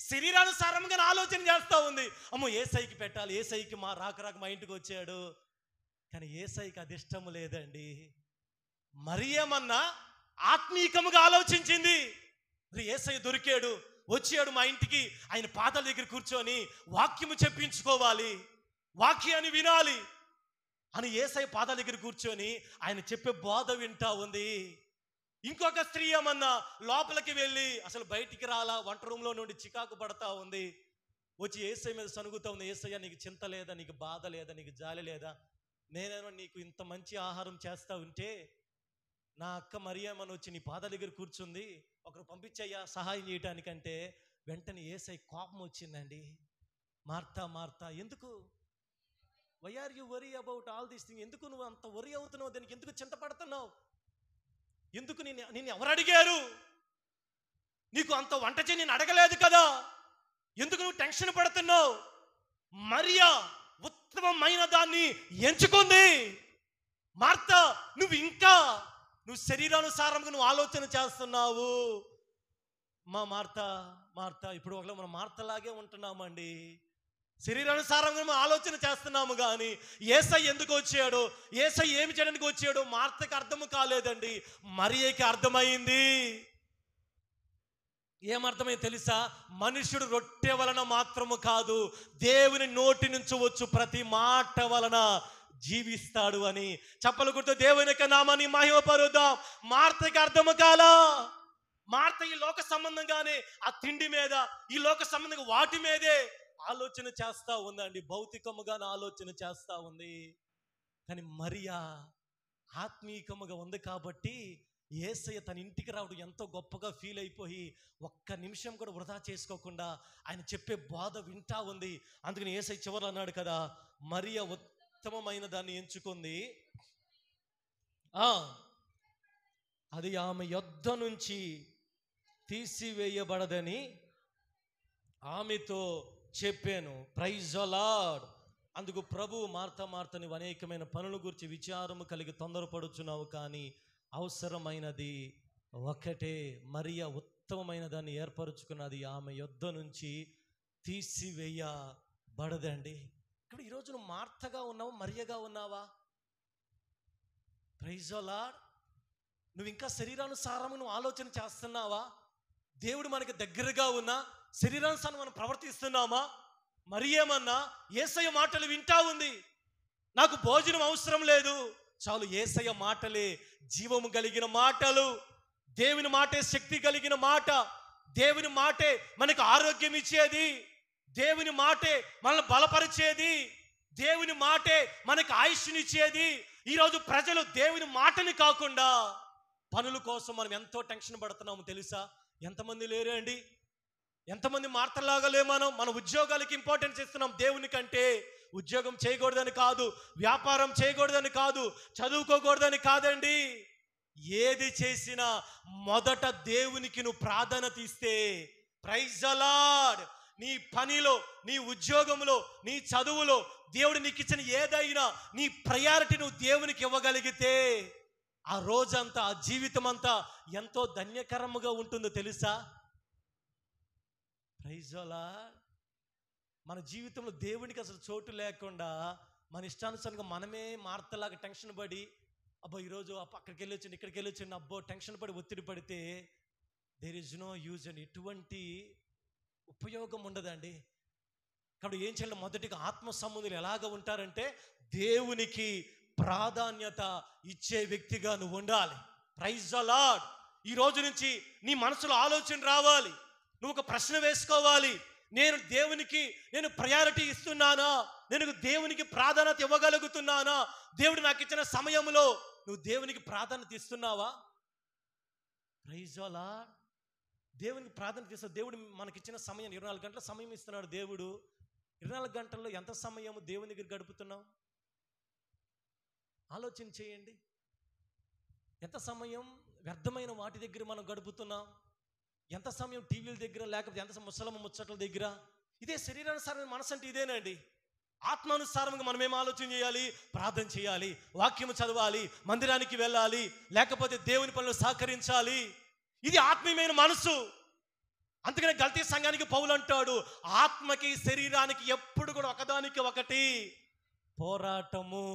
శరీరానుసారంగా ఆలోచన చేస్తూ ఉంది. అమ్మో యేసయ్యకి పెట్టాలి, యేసయ్యకి మా రాక మా ఇంటికి వచ్చాడు. కానీ యేసయ్యకి అది ఇష్టము లేదండి. మరియేమన్నా ఆత్మీయముగా ఆలోచించింది. మరి యేసయ్య దొరికాడు, వచ్చాడు మా ఇంటికి, ఆయన పాదాల దగ్గర కూర్చొని వాక్యము చెప్పించుకోవాలి, వాక్యాన్ని వినాలి అని యేసయ్య పాదాల దగ్గర కూర్చొని ఆయన చెప్పే బోధ వింటా ఉంది. ఇంకొక స్త్రీ ఏమన్నా లోపలికి వెళ్ళి అసలు బయటికి రాలా, వంట రూమ్లో నుండి చికాకు పడతా ఉంది. వచ్చి యేసయ్య మీద సనుగుతా ఉంది, యేసయ్య నీకు చింత లేదా, నీకు బాధ లేదా, నీకు జాలి లేదా? నేనేమో నీకు ఇంత మంచి ఆహారం చేస్తా ఉంటే నా అక్క మరియమ్మని వచ్చి నీ పాదాల దగ్గర కూర్చుంది, ఒకరు పంపించయ్యా సహాయం చేయటానికంటే వెంటనే యేసయ్య కోపం వచ్చిందండి. మార్తా, మార్తా, ఎందుకు? Why are you worry about all these thing? ఎందుకు నువ్వు అంత వరీ అవుతున్నావు? దానికి ఎందుకు చింతపడుతున్నావు? ఎందుకు నిన్ను ఎవరు అడిగారు? నీకు అంత వంట చేయి నేను అడగలేదు కదా, ఎందుకు నువ్వు టెన్షన్ పడుతున్నావు? మరియా ఉత్తమమైన దాన్ని ఎంచుకుంది. మార్తా, నువ్వు శరీరానుసారంగా నువ్వు ఆలోచన చేస్తున్నావు. మార్తా ఇప్పుడు ఒకవేళ మనం మార్తలాగే ఉంటున్నామండి. శరీరానుసారంగా మనం ఆలోచన చేస్తున్నాము, కానీ యేసయ్య ఎందుకు వచ్చాడో, యేసయ్య ఏమి చేయడానికి వచ్చాడో మార్తకి అర్థము కాలేదండి, మరియకి అర్థమైంది. ఏమర్థమైంది తెలుసా? మనుషుడు రొట్టె వలన మాత్రము కాదు, దేవుని నోటి నుంచి వచ్చు ప్రతి మాట వలన జీవిస్తాడు అని. చప్పలు కొడుతూ దేవుని యొక్క నామాన్ని మహిమపరుద్దాం. మార్తకి అర్థము కాలా. మార్త ఈ లోక సంబంధంగానే ఆ తిండి మీద, ఈ లోక సంబంధంగా వాటి మీదే ఆలోచన చేస్తా ఉందండి, భౌతికముగానే ఆలోచన చేస్తా ఉంది. కానీ మరియా ఆత్మీయముగా ఉంది కాబట్టి యేసయ్య తన ఇంటికి రావడం ఎంతో గొప్పగా ఫీల్ అయిపోయి ఒక్క నిమిషం కూడా వృధా చేసుకోకుండా ఆయన చెప్పే బోధ వింటా ఉంది. అందుకని యేసయ్య చివరిలో అన్నాడు కదా, మరియా ఉత్తమమైన దాన్ని ఎంచుకుంది, అది ఆమె యొద్ద నుంచి తీసివేయబడదని ఆమెతో చెప్పాను. Praise the lord. అందుకు ప్రభు, మార్త నీవు అనేకమైన పనుల గురించి విచారము కలిగి తొందరపడుచున్నావు, కానీ అవసరమైనది ఒకటే, మరియ ఉత్తమమైన దాన్ని ఏర్పరచుకున్నది ఆమె యొద్ద నుంచి తీసివేయబడదండి. ఇక్కడ ఈరోజు నువ్వు మార్తగా ఉన్నావా, మరియగా ఉన్నావా? Praise the lord. నువ్వు ఇంకా శరీరానుసారం నువ్వు ఆలోచన చేస్తున్నావా? దేవుడు మనకి దగ్గరగా ఉన్నా శరీరానుసారం మనం ప్రవర్తిస్తున్నామా? మరి ఏమన్నా యేసయ్య మాటలు వింటా ఉంది. నాకు భోజనం అవసరం లేదు, చాలు యేసయ్య మాటలే జీవము కలిగిన మాటలు. దేవుని మాటే శక్తి కలిగిన మాట. దేవుని మాటే మనకు ఆరోగ్యం ఇచ్చేది. దేవుని మాటే మనల్ని బలపరిచేది. దేవుని మాటే మనకు ఆయుష్నిచ్చేది. ఈరోజు ప్రజలు దేవుని మాటని కాకుండా పనుల కోసం మనం ఎంతో టెన్షన్ పడుతున్నాము తెలుసా? ఎంతమంది లేరే అండి? ఎంతమంది మార్తలాగా మనం మన ఉద్యోగాలకి ఇంపార్టెన్స్ ఇస్తున్నాం దేవుని కంటే. ఉద్యోగం చేయకూడదని కాదు, వ్యాపారం చేయకూడదని కాదు, చదువుకోకూడదని కాదండి. ఏది చేసినా మొదట దేవునికి నువ్వు ప్రాధాన్యత ఇస్తే, ప్రైజ్ ది లార్డ్, నీ పనిలో, నీ ఉద్యోగంలో, నీ చదువులో దేవుడు నీకు ఇచ్చిన ఏదైనా నీ ప్రయారిటీ నువ్వు దేవునికి ఇవ్వగలిగితే ఆ రోజంతా, ఆ జీవితం అంతా ఎంతో ధన్యకరముగా ఉంటుందో తెలుసా? Praise the lord. మన జీవితంలో దేవునికి అసలు చోటు లేకుండా మన ఇష్టానుసారంగా మనమే మార్తలాగా టెన్షన్ పడి, అబ్బో ఈరోజు అక్కడికి వెళ్ళొచ్చింది, ఇక్కడికి వెళ్ళొచ్చింది, అబ్బో టెన్షన్ పడి ఒత్తిడి పడితే దేర్ ఇస్ నో యూజ్ అండి. ఎటువంటి ఉపయోగం ఉండదండి. కాబట్టి ఏం చేయాలి? మొదటిగా ఆత్మ సంబంధులు ఎలాగ ఉంటారంటే దేవునికి ప్రాధాన్యత ఇచ్చే వ్యక్తిగా నువ్వు ఉండాలి. Praise the lord. ఈ రోజు నుంచి నీ మనసులో ఆలోచన రావాలి. నువ్వు ఒక ప్రశ్న వేసుకోవాలి. నేను దేవునికి ప్రయారిటీ ఇస్తున్నానా? నేను దేవునికి ప్రాధాన్యత ఇవ్వగలుగుతున్నానా? దేవుడు నాకు ఇచ్చిన సమయంలో నువ్వు దేవునికి ప్రాధాన్యత ఇస్తున్నావా? Praise the lord. దేవునికి ప్రాధాన్యత ఇస్తా. దేవుడు మనకిచ్చిన సమయం 24 గంటల సమయం ఇస్తున్నాడు దేవుడు. 24 గంటల్లో ఎంత సమయం దేవుని దగ్గర గడుపుతున్నావు? ఆలోచన చేయండి. ఎంత సమయం వ్యర్థమైన వాటి దగ్గర మనం గడుపుతున్నాం? ఎంత సమయం టీవీల దగ్గర, లేకపోతే ఎంత ముసలమ్మ ముచ్చట్ల దగ్గర? ఇదే శరీరానుసారమైన మనసు అంటే ఇదేనండి. ఆత్మానుసారంగా మనం ఏం ఆలోచన చేయాలి? ప్రార్థన చేయాలి, వాక్యము చదవాలి, మందిరానికి వెళ్ళాలి, లేకపోతే దేవుని పనులు సహకరించాలి. ఇది ఆత్మీయమైన మనసు. అందుకనే గల్తీ సంఘానికి పౌలు అంటాడు, ఆత్మకి శరీరానికి ఎప్పుడు కూడా ఒకదానికి ఒకటి పోరాటము.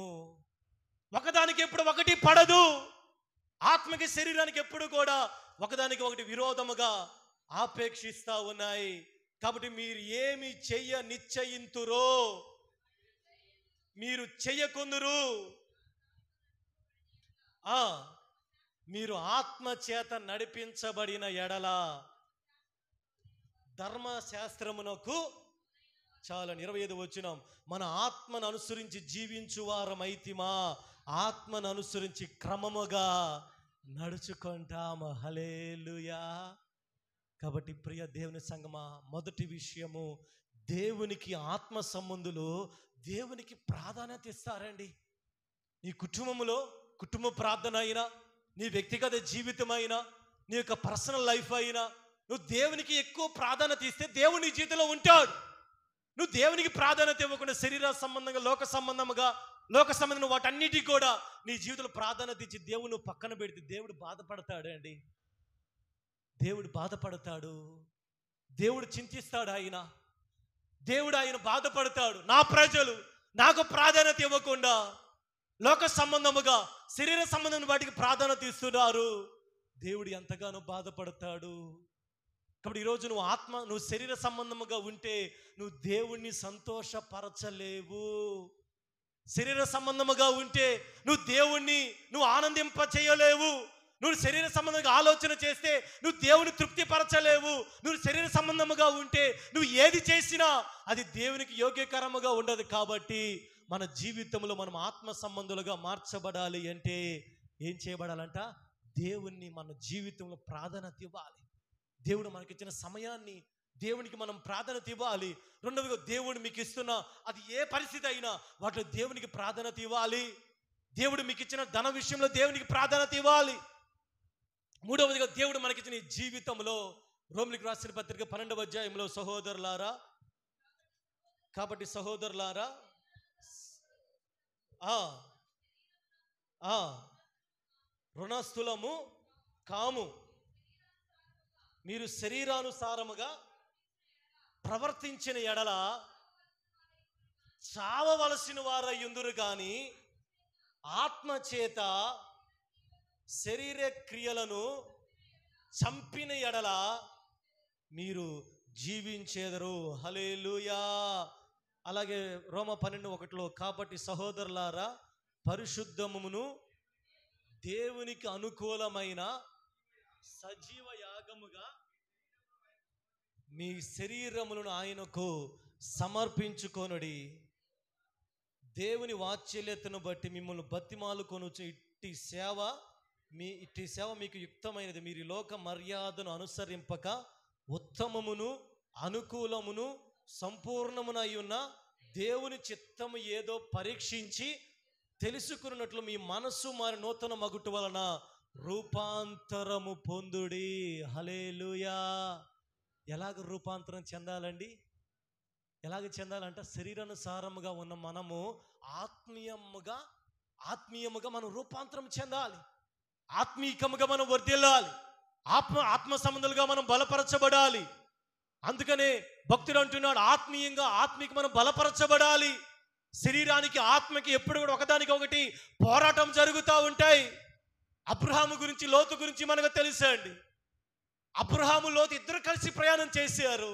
ఒకదానికి ఎప్పుడు ఒకటి పడదు. ఆత్మకి శరీరానికి ఎప్పుడు కూడా ఒకదానికి ఒకటి విరోధముగా ఆపేక్షిస్తా ఉన్నాయి. కాబట్టి మీరు ఏమి చెయ్య నిశ్చయింతురో మీరు చెయ్యకుందురు. మీరు ఆత్మ చేత నడిపించబడిన ఎడల ధర్మశాస్త్రమునకు చాలని 25 వచనం, మన ఆత్మను అనుసరించి జీవించువారమైతిమా, ఆత్మను అనుసరించి క్రమముగా నడుచుకుంటాము. హల్లెలూయా. కాబట్టి ప్రియ దేవుని సంగమా, మొదటి విషయము, దేవునికి ఆత్మ సంబంధులు దేవునికి ప్రాధాన్యత ఇస్తారండి. నీ కుటుంబంలో కుటుంబ ప్రార్థన అయినా, నీ వ్యక్తిగత జీవితం అయినా, నీ యొక్క పర్సనల్ లైఫ్ అయినా, నువ్వు దేవునికి ఎక్కువ ప్రాధాన్యత ఇస్తే దేవుడు నీ జీవితంలో ఉంటాడు. నువ్వు దేవునికి ప్రాధాన్యత ఇవ్వకుండా శరీర సంబంధంగా, లోక సంబంధం వాటన్నిటికీ కూడా నీ జీవితంలో ప్రాధాన్యత ఇచ్చి దేవుడు పక్కన పెడితే దేవుడు బాధపడతాడు అండి. దేవుడు బాధపడతాడు. దేవుడు చింతిస్తాడు. ఆయన బాధపడతాడు. నా ప్రజలు నాకు ప్రాధాన్యత ఇవ్వకుండా లోక సంబంధముగా, శరీర సంబంధం వాటికి ప్రాధాన్యత ఇస్తున్నారు. దేవుడు ఎంతగానో బాధపడతాడు. కాబట్టి ఈరోజు నువ్వు శరీర సంబంధముగా ఉంటే నువ్వు దేవుణ్ణి సంతోషపరచలేవు. శరీర సంబంధముగా ఉంటే నువ్వు దేవుణ్ణి ఆనందింప చేయలేవు. నువ్వు శరీర సంబంధంగా ఆలోచన చేస్తే నువ్వు దేవుని తృప్తిపరచలేవు. నువ్వు శరీర సంబంధముగా ఉంటే నువ్వు ఏది చేసినా అది దేవునికి యోగ్యకరముగా ఉండదు. కాబట్టి మన జీవితంలో మనం ఆత్మ సంబంధులుగా మార్చబడాలి అంటే ఏం చేయబడాలంట? దేవుణ్ణి మన జీవితంలో ప్రాధాన్యత ఇవ్వాలి. దేవుడు మనకిచ్చిన సమయాన్ని దేవునికి మనం ప్రాధాన్యత ఇవ్వాలి. రెండవదిగా, దేవుడు మీకు ఇస్తున్న అది ఏ పరిస్థితి అయినా వాటిలో దేవునికి ప్రాధాన్యత ఇవ్వాలి. దేవుడు మీకు ఇచ్చిన ధన విషయంలో దేవునికి ప్రాధాన్యత ఇవ్వాలి. మూడవదిగా, దేవుడు మనకిచ్చిన ఈ జీవితంలో, రోమిలికి రాసిన పత్రిక 12వ అధ్యాయంలో, సహోదరులారా, కాబట్టి సహోదరులారా రుణస్థులము కాము, మీరు శరీరానుసారముగా ప్రవర్తించిన ఎడల చావవలసిన వారయ్యుందురు కానీ ఆత్మచేత శరీర క్రియలను చంపిన ఎడల మీరు జీవించేదరు. హల్లెలూయా. అలాగే రోమ 12:1 కాబట్టి సహోదరులారా, పరిశుద్ధమును దేవునికి అనుకూలమైన సజీవ యాగముగా మీ శరీరములను ఆయనకు సమర్పించుకొనుడి. దేవుని వాత్సల్యతను బట్టి మిమ్మల్ని బతిమాలుకొనుచు ఇట్టి సేవ మీకు యుక్తమైనది. మీరు ఈ లోక మర్యాదను అనుసరింపక ఉత్తమమును అనుకూలమును సంపూర్ణమునై ఉన్న దేవుని చిత్తము ఏదో పరీక్షించి తెలుసుకున్నట్లు మీ మనస్సు మరి నూతన మగుట వలన రూపాంతరము పొందుడి. హల్లెలూయా. ఎలాగ రూపాంతరం చెందాలండి? ఎలాగ చెందాలంటే శరీరానుసారముగా ఉన్న మనము ఆత్మీయముగా మనం రూపాంతరం చెందాలి. ఆత్మీయముగా మనం వర్ధిల్లాలి. ఆత్మ సంబంధులుగా మనం బలపరచబడాలి. అందుకనే భక్తుడు అంటున్నాడు, ఆత్మీయంగా మనం బలపరచబడాలి. శరీరానికి ఆత్మకి ఎప్పుడు కూడా ఒకదానికి ఒకటి పోరాటం జరుగుతూ ఉంటాయి. అబ్రహాము గురించి, లోతు గురించి మనకు తెలుసండి. అబ్రహాము, లోతు ఇద్దరు కలిసి ప్రయాణం చేశారు.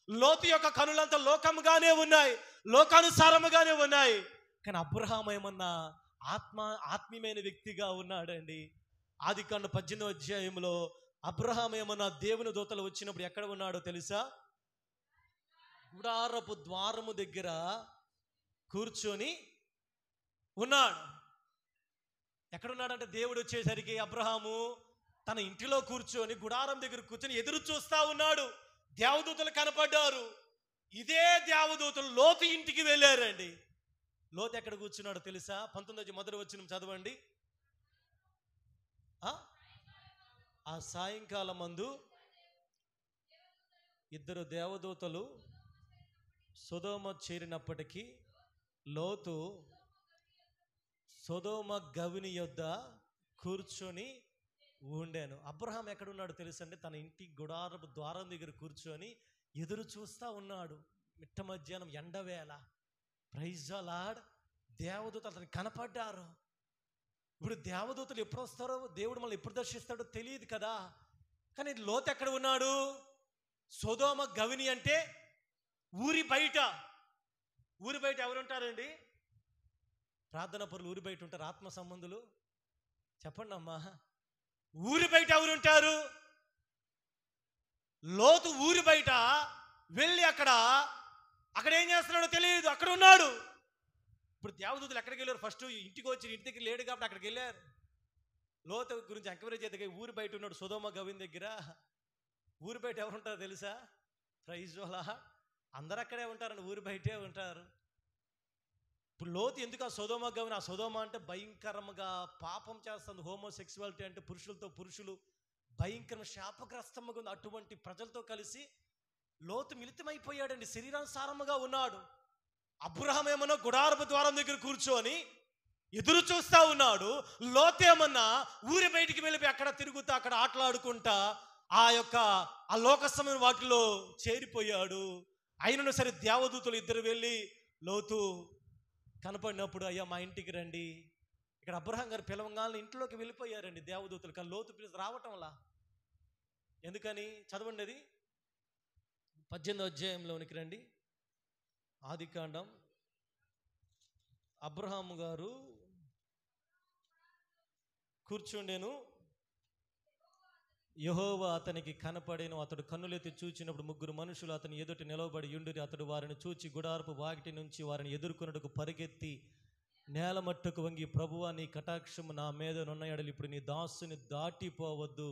లోతు యొక్క కనులంతా లోకముగానే ఉన్నాయి, లోకానుసారముగానే ఉన్నాయి. కానీ అబ్రహాము ఏమన్నా ఆత్మీయమైన వ్యక్తిగా ఉన్నాడండి. ఆదికాండం 18వ అధ్యాయంలో అబ్రహాము ఏమన్నా దేవుని దూతలు వచ్చినప్పుడు ఎక్కడ ఉన్నాడో తెలుసా? గుడారపు ద్వారము దగ్గర కూర్చొని ఉన్నాడు. ఎక్కడున్నాడంటే దేవుడు వచ్చేసరికి అబ్రహాము తన ఇంటిలో కూర్చొని గుడారం దగ్గర కూర్చొని ఎదురు చూస్తా ఉన్నాడు. దేవదూతలు కనపడ్డారు. ఇదే దేవదూతలు లోతు ఇంటికి వెళ్ళారండి. లోతు ఎక్కడ కూర్చున్నాడో తెలుసా? 19వ మొదటి వచనం చదవండి. ఆ సాయంకాలం మందు ఇద్దరు దేవదూతలు సొదొమ చేరినప్పటికీ లోతు సొదొమ గవిని యొద్ద కూర్చొని ఉండాను. అబ్రహాం ఎక్కడున్నాడు తెలుసండి? తన ఇంటి గుడారపు ద్వారం దగ్గర కూర్చొని ఎదురు చూస్తూ ఉన్నాడు. మిట్ట మధ్యాహ్నం ఎండవేళ. Praise the lord. దేవదూతలు అతనికి కనపడ్డారు. ఇప్పుడు దేవదూతలు ఎప్పుడు వస్తారో, దేవుడు మనల్ని ఎప్పుడు దర్శిస్తాడో తెలియదు కదా. కానీ లోతు ఎక్కడ ఉన్నాడు? సొదొమ గవిని అంటే ఊరి బయట. ఊరి బయట ఎవరుంటారండి? ప్రార్థన పరులు ఊరి బయట ఉంటారు. ఆత్మ సంబంధులు చెప్పండి అమ్మా. ఊరి బయట ఎవరుంటారు? లోతు ఊరి బయట వెళ్ళి అక్కడ ఏం చేస్తున్నాడో తెలియదు, అక్కడ ఉన్నాడు. ఇప్పుడు దేవదూతలు ఎక్కడికి వెళ్ళారు? ఫస్ట్ ఇంటికి వచ్చి, ఇంటి దగ్గర లేడు కాబట్టి అక్కడికి వెళ్ళారు. లోతు గురించి ఎంక్వైరీ చేద్దాం. ఊరి బయట ఉన్నాడు సొదొమ గవిని దగ్గర. ఊరి బయట ఎవరుంటారో తెలుసా? Praise the lord. అందరు అక్కడే ఉంటారండి, ఊరి బయటే ఉంటారు. ఇప్పుడు లోతు ఎందుకు ఆ సొదొమ గవిని? ఆ సొదొమ అంటే భయంకరంగా పాపం చేస్తుంది. హోమోసెక్సువాలిటీ అంటే పురుషులతో పురుషులు భయంకర శాపగ్రస్తముగా ఉంది. అటువంటి ప్రజలతో కలిసి లోతు మిళితమైపోయాడండి. శరీరానుసారముగా ఉన్నాడు. అబ్రహాం ఏమన్నా గుడారపు ద్వారం దగ్గర కూర్చొని ఎదురు చూస్తా ఉన్నాడు. లోతు ఏమన్నా ఊరి బయటికి వెళ్ళిపోయి అక్కడ తిరుగుతూ అక్కడ ఆటలాడుకుంటా ఆ లోకసమైన వాటిలో చేరిపోయాడు. అయినను సరే దేవదూతలు ఇద్దరు వెళ్ళి లోతు కనపడినప్పుడు, అయ్యా మా ఇంటికి రండి. ఇక్కడ అబ్రహాం గారు పిలవంగానే ఇంట్లోకి వెళ్ళిపోయారండి దేవదూతలు. కానీ లోతు పిలిచి రావటంలా. ఎందుకని? చదవండి. అది 18వ అధ్యాయంలోనికి రండి. ఆదికాండం. అబ్రహాము గారు కూర్చుండెను. యెహోవా అతనికి కనపడెను. అతడు కన్నులెత్తి చూచినప్పుడు ముగ్గురు మనుషులు అతని ఎదుట నిలబడి యుండిరి. అతడు వారిని చూచి గుడారపు వాకిటి నుంచి వారిని ఎదుర్కొనుటకు పరిగెత్తి నేల మట్టుకు వంగి, ప్రభువా నీ కటాక్షము నా మీద నున్న ఎడల ఇప్పుడు నీ దాసుని దాటిపోవద్దు.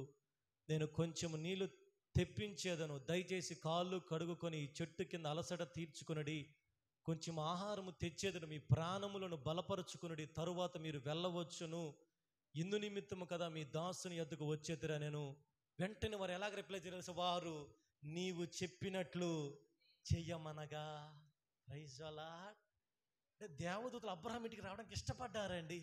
నేను కొంచెము నీళ్లు తెప్పించేదను. దయచేసి కాళ్ళు కడుగుకొని చెట్టు కింద అలసట తీర్చుకొనుడి. కొంచెం ఆహారము తెచ్చేదను. మీ ప్రాణములను బలపరుచుకునుడి. తరువాత మీరు వెళ్ళవచ్చును. ఇందు నిమిత్తము కదా మీ దాసుని యొద్దకు వచ్చేదిరా నేను. వెంటనే వారు ఎలాగ రిప్లై చేయాలి? వారు నీవు చెప్పినట్లు చెయ్యమనగా. Praise the lord. అంటే దేవదూతలు అబ్రహాం ఇంటికి రావడానికి ఇష్టపడ్డారండి.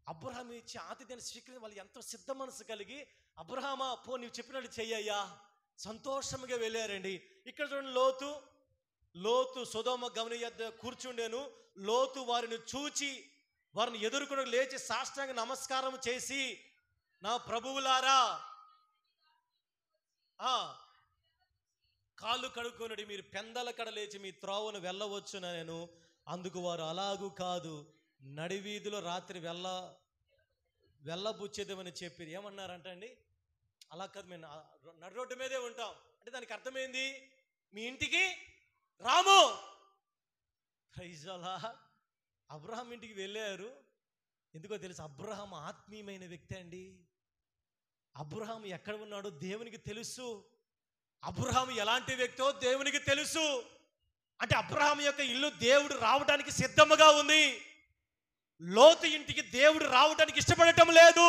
అబ్రహాం ఇచ్చి ఆతిథ్యాన్ని స్వీకరించి వాళ్ళు ఎంతో సిద్ధ మనసు కలిగి, అబ్రహామా పో నీవు చెప్పినట్టు చెయ్యయ్యా, సంతోషంగా వెళ్ళారండి. ఇక్కడ చూడండి, లోతు సొదొమ గమని యొద్ద కూర్చుండెను. లోతు వారిని చూచి వారిని ఎదుర్కొని లేచి సాష్టాంగ నమస్కారం చేసి, నా ప్రభువులారా కాళ్ళు కడుక్కొనుడి, మీరు పెందల కడ లేచి మీ త్రోవను వెళ్ళవచ్చున నేను. అందుకు వారు, అలాగూ కాదు, నడివీధిలో రాత్రి వెళ్ళబుచ్చేదేమని చెప్పి ఏమన్నారంట అండి? అలా కాదు, మేము నడి రోడ్డు మీదే ఉంటాం అంటే దానికి అర్థమైంది, మీ ఇంటికి రాము. Praise lord. అబ్రహాం ఇంటికి వెళ్ళారు. ఎందుకో తెలుసు, అబ్రహాం ఆత్మీయమైన వ్యక్తి అండి. అబ్రహాం ఎక్కడ ఉన్నాడో దేవునికి తెలుసు. అబ్రహాం ఎలాంటి వ్యక్తో దేవునికి తెలుసు. అంటే అబ్రహాం యొక్క ఇల్లు దేవుడు రావడానికి సిద్ధముగా ఉంది. లోతు ఇంటికి దేవుడు రావడానికి ఇష్టపడటం లేదు.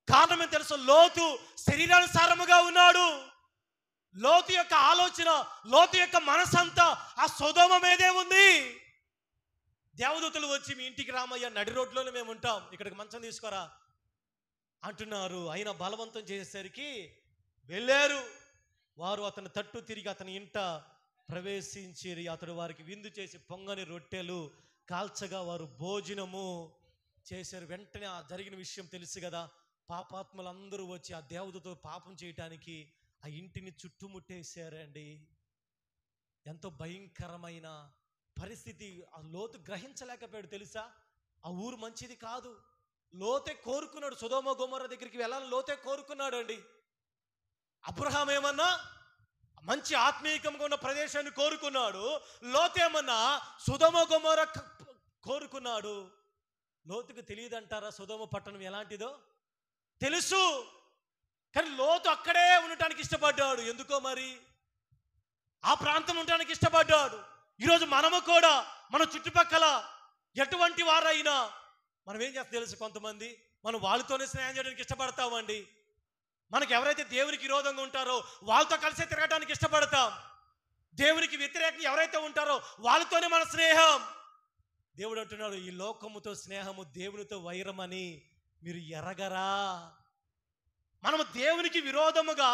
కారణం ఏం తెలుసు? లోతు శరీరానుసారముగా ఉన్నాడు. లోతు యొక్క ఆలోచన, లోతు యొక్క మనసంతా ఆ సొదొమ మీదే ఉంది. దేవదూతలు వచ్చి, మీ ఇంటికి రామయ్య, నడి రోడ్లోనే మేము ఉంటాం, ఇక్కడికి మంచం తీసుకోరా అంటున్నారు. అయినా బలవంతం చేసేసరికి వెళ్ళారు. వారు అతని తట్టు తిరిగి అతని ఇంట ప్రవేశించి అతడు వారికి విందు చేసి పొంగని రొట్టెలు కాల్చగా వారు భోజనము చేశారు. వెంటనే ఆ జరిగిన విషయం తెలుసు కదా, పాపాత్మలందరూ వచ్చి ఆ దేవతతో పాపం చేయటానికి ఆ ఇంటిని చుట్టుముట్టేశారండి. ఎంతో భయంకరమైన పరిస్థితి. ఆ లోతు గ్రహించలేకపోయాడు తెలుసా. ఆ ఊరు మంచిది కాదు. లోతే కోరుకున్నాడు, సొదొమ గొమొర్రా దగ్గరికి వెళ్ళాలని లోతే కోరుకున్నాడు అండి. అబ్రహాం ఏమన్నా మంచి ఆత్మీయంగా ఉన్న ప్రదేశాన్ని కోరుకున్నాడు. లోతేమన్నా సొదొమ గొమొర్రా కోరుకున్నాడు. లోతుకు తెలియదంటారా సొదొమ పట్టణం ఎలాంటిదో? తెలుసు. కానీ లోతు అక్కడే ఉండటానికి ఇష్టపడ్డాడు. ఎందుకో మరి ఆ ప్రాంతం ఉండటానికి ఇష్టపడ్డాడు. ఈరోజు మనము కూడా మన చుట్టుపక్కల ఎటువంటి వారైనా మనం ఏం చేస్తాం తెలుసు, కొంతమంది మనం వాళ్ళతోనే స్నేహం చేయడానికి ఇష్టపడతామండి. మనకు ఎవరైతే దేవునికి విరోధంగా ఉంటారో వాళ్ళతో కలిసే తిరగడానికి ఇష్టపడతాం. దేవునికి వ్యతిరేకంగా ఎవరైతే ఉంటారో వాళ్ళతోనే మన స్నేహం. దేవుడు అంటున్నాడు, ఈ లోకముతో స్నేహము దేవునితో వైరమని మీరు ఎరగరా. మనము దేవునికి విరోధముగా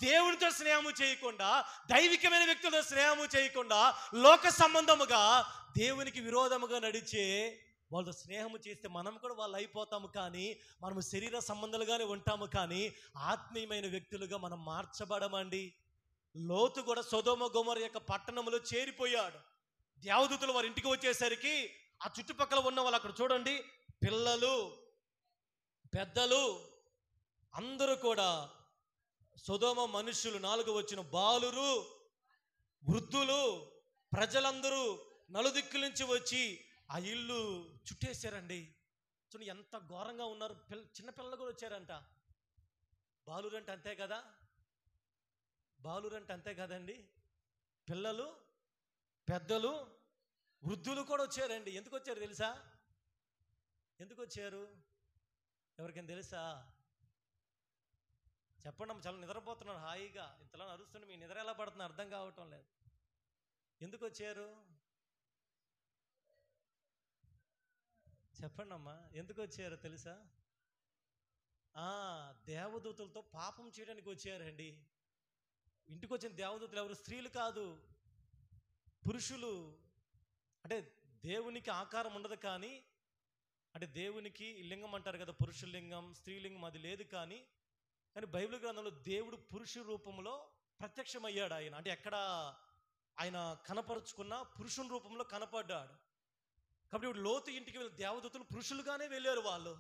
దేవునితో స్నేహము చేయకుండా, దైవికమైన వ్యక్తులతో స్నేహము చేయకుండా, లోక సంబంధముగా దేవునికి విరోధముగా నడిచే వాళ్ళతో స్నేహము చేస్తే మనం కూడా వాళ్ళు అయిపోతాము. కానీ మనము శరీర సంబంధాలుగానే ఉంటాము, కానీ ఆత్మీయమైన వ్యక్తులుగా మనం మార్చబడమండి. లోతు కూడా సొదొమ గొమొర్రా యొక్క పట్టణంలో చేరిపోయాడు. దేవదూతలు వారి ఇంటికి వచ్చేసరికి ఆ చుట్టుపక్కల ఉన్న వాళ్ళు అక్కడ చూడండి, పిల్లలు పెద్దలు అందరూ కూడా, సొదొమ మనుషులు 4 వచ్చిన బాలురు వృద్ధులు ప్రజలందరూ నలుదిక్కుల నుంచి వచ్చి ఆ ఇల్లు చుట్టేశారండి. చూడండి ఎంత ఘోరంగా ఉన్నారు. చిన్నపిల్లలు కూడా వచ్చారంట. బాలురు అంటే అంతే కదా, బాలురు అంటే అంతే కదండి. పిల్లలు పెద్దలు వృద్ధులు కూడా వచ్చారండి. ఎందుకు వచ్చారు తెలుసా? ఎందుకు వచ్చారు? ఎవరికైనా తెలుసా? చెప్పండి అమ్మ. చాలా నిద్రపోతున్నారు హాయిగా, ఇంతలా అరుస్తుంటే మీ నిద్ర ఎలా పడుతుందో అర్థం కావటం లేదు. ఎందుకు వచ్చారు చెప్పండి అమ్మా, ఎందుకు వచ్చారో తెలుసా? దేవదూతలతో పాపం చేయడానికి వచ్చారండి. ఇంటికి వచ్చిన దేవదూతలు ఎవరు? స్త్రీలు కాదు, పురుషులు. అంటే దేవునికి ఆకారం ఉండదు, కానీ అంటే దేవునికి లింగం అంటారు కదా, పురుషుల లింగం స్త్రీలింగం అది లేదు. కానీ బైబిల్ గ్రంథంలో దేవుడు పురుష రూపంలో ప్రత్యక్షమయ్యాడు. ఆయన అంటే ఎక్కడ ఆయన కనపరుచుకున్న పురుషుని రూపంలో కనపడ్డాడు. కాబట్టి ఇప్పుడు లోతు ఇంటికి వెళ్ళిన దేవదూతలు పురుషులుగానే వెళ్ళారు వాళ్ళు.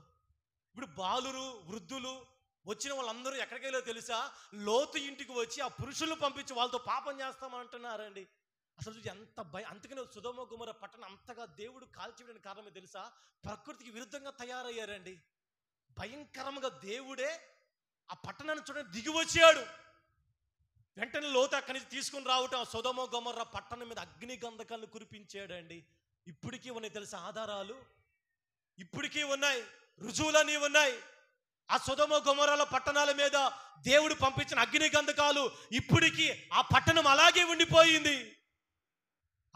ఇప్పుడు బాలురు వృద్ధులు వచ్చిన వాళ్ళందరూ ఎక్కడికి వెళ్ళారో తెలుసా? లోతు ఇంటికి వచ్చి ఆ పురుషులు పంపించి వాళ్ళతో పాపం చేస్తామంటున్నారండి. అసలు ఎంత అందుకనే సొదొమ గొమొర్రా పట్టణం అంతగా దేవుడు కాల్చివేయడానికి కారణమే తెలుసా? ప్రకృతికి విరుద్ధంగా తయారయ్యారండి. భయంకరంగా దేవుడే ఆ పట్టణాన్ని చూడండి దిగి వచ్చాడు. వెంటనే లోతు అక్కడి నుంచి తీసుకుని రావటం, ఆ సొదొమ గొమొర్రా పట్టణం మీద అగ్ని గంధకాలను కురిపించాడండి. ఇప్పటికీ ఉన్నాయి తెలుసా ఆధారాలు, ఇప్పటికీ ఉన్నాయి, రుజువులన్నీ ఉన్నాయి. ఆ సొదొమ గొమొర్రాల పట్టణాల మీద దేవుడు పంపించిన అగ్ని గంధకాలు ఇప్పటికీ ఆ పట్టణం అలాగే ఉండిపోయింది.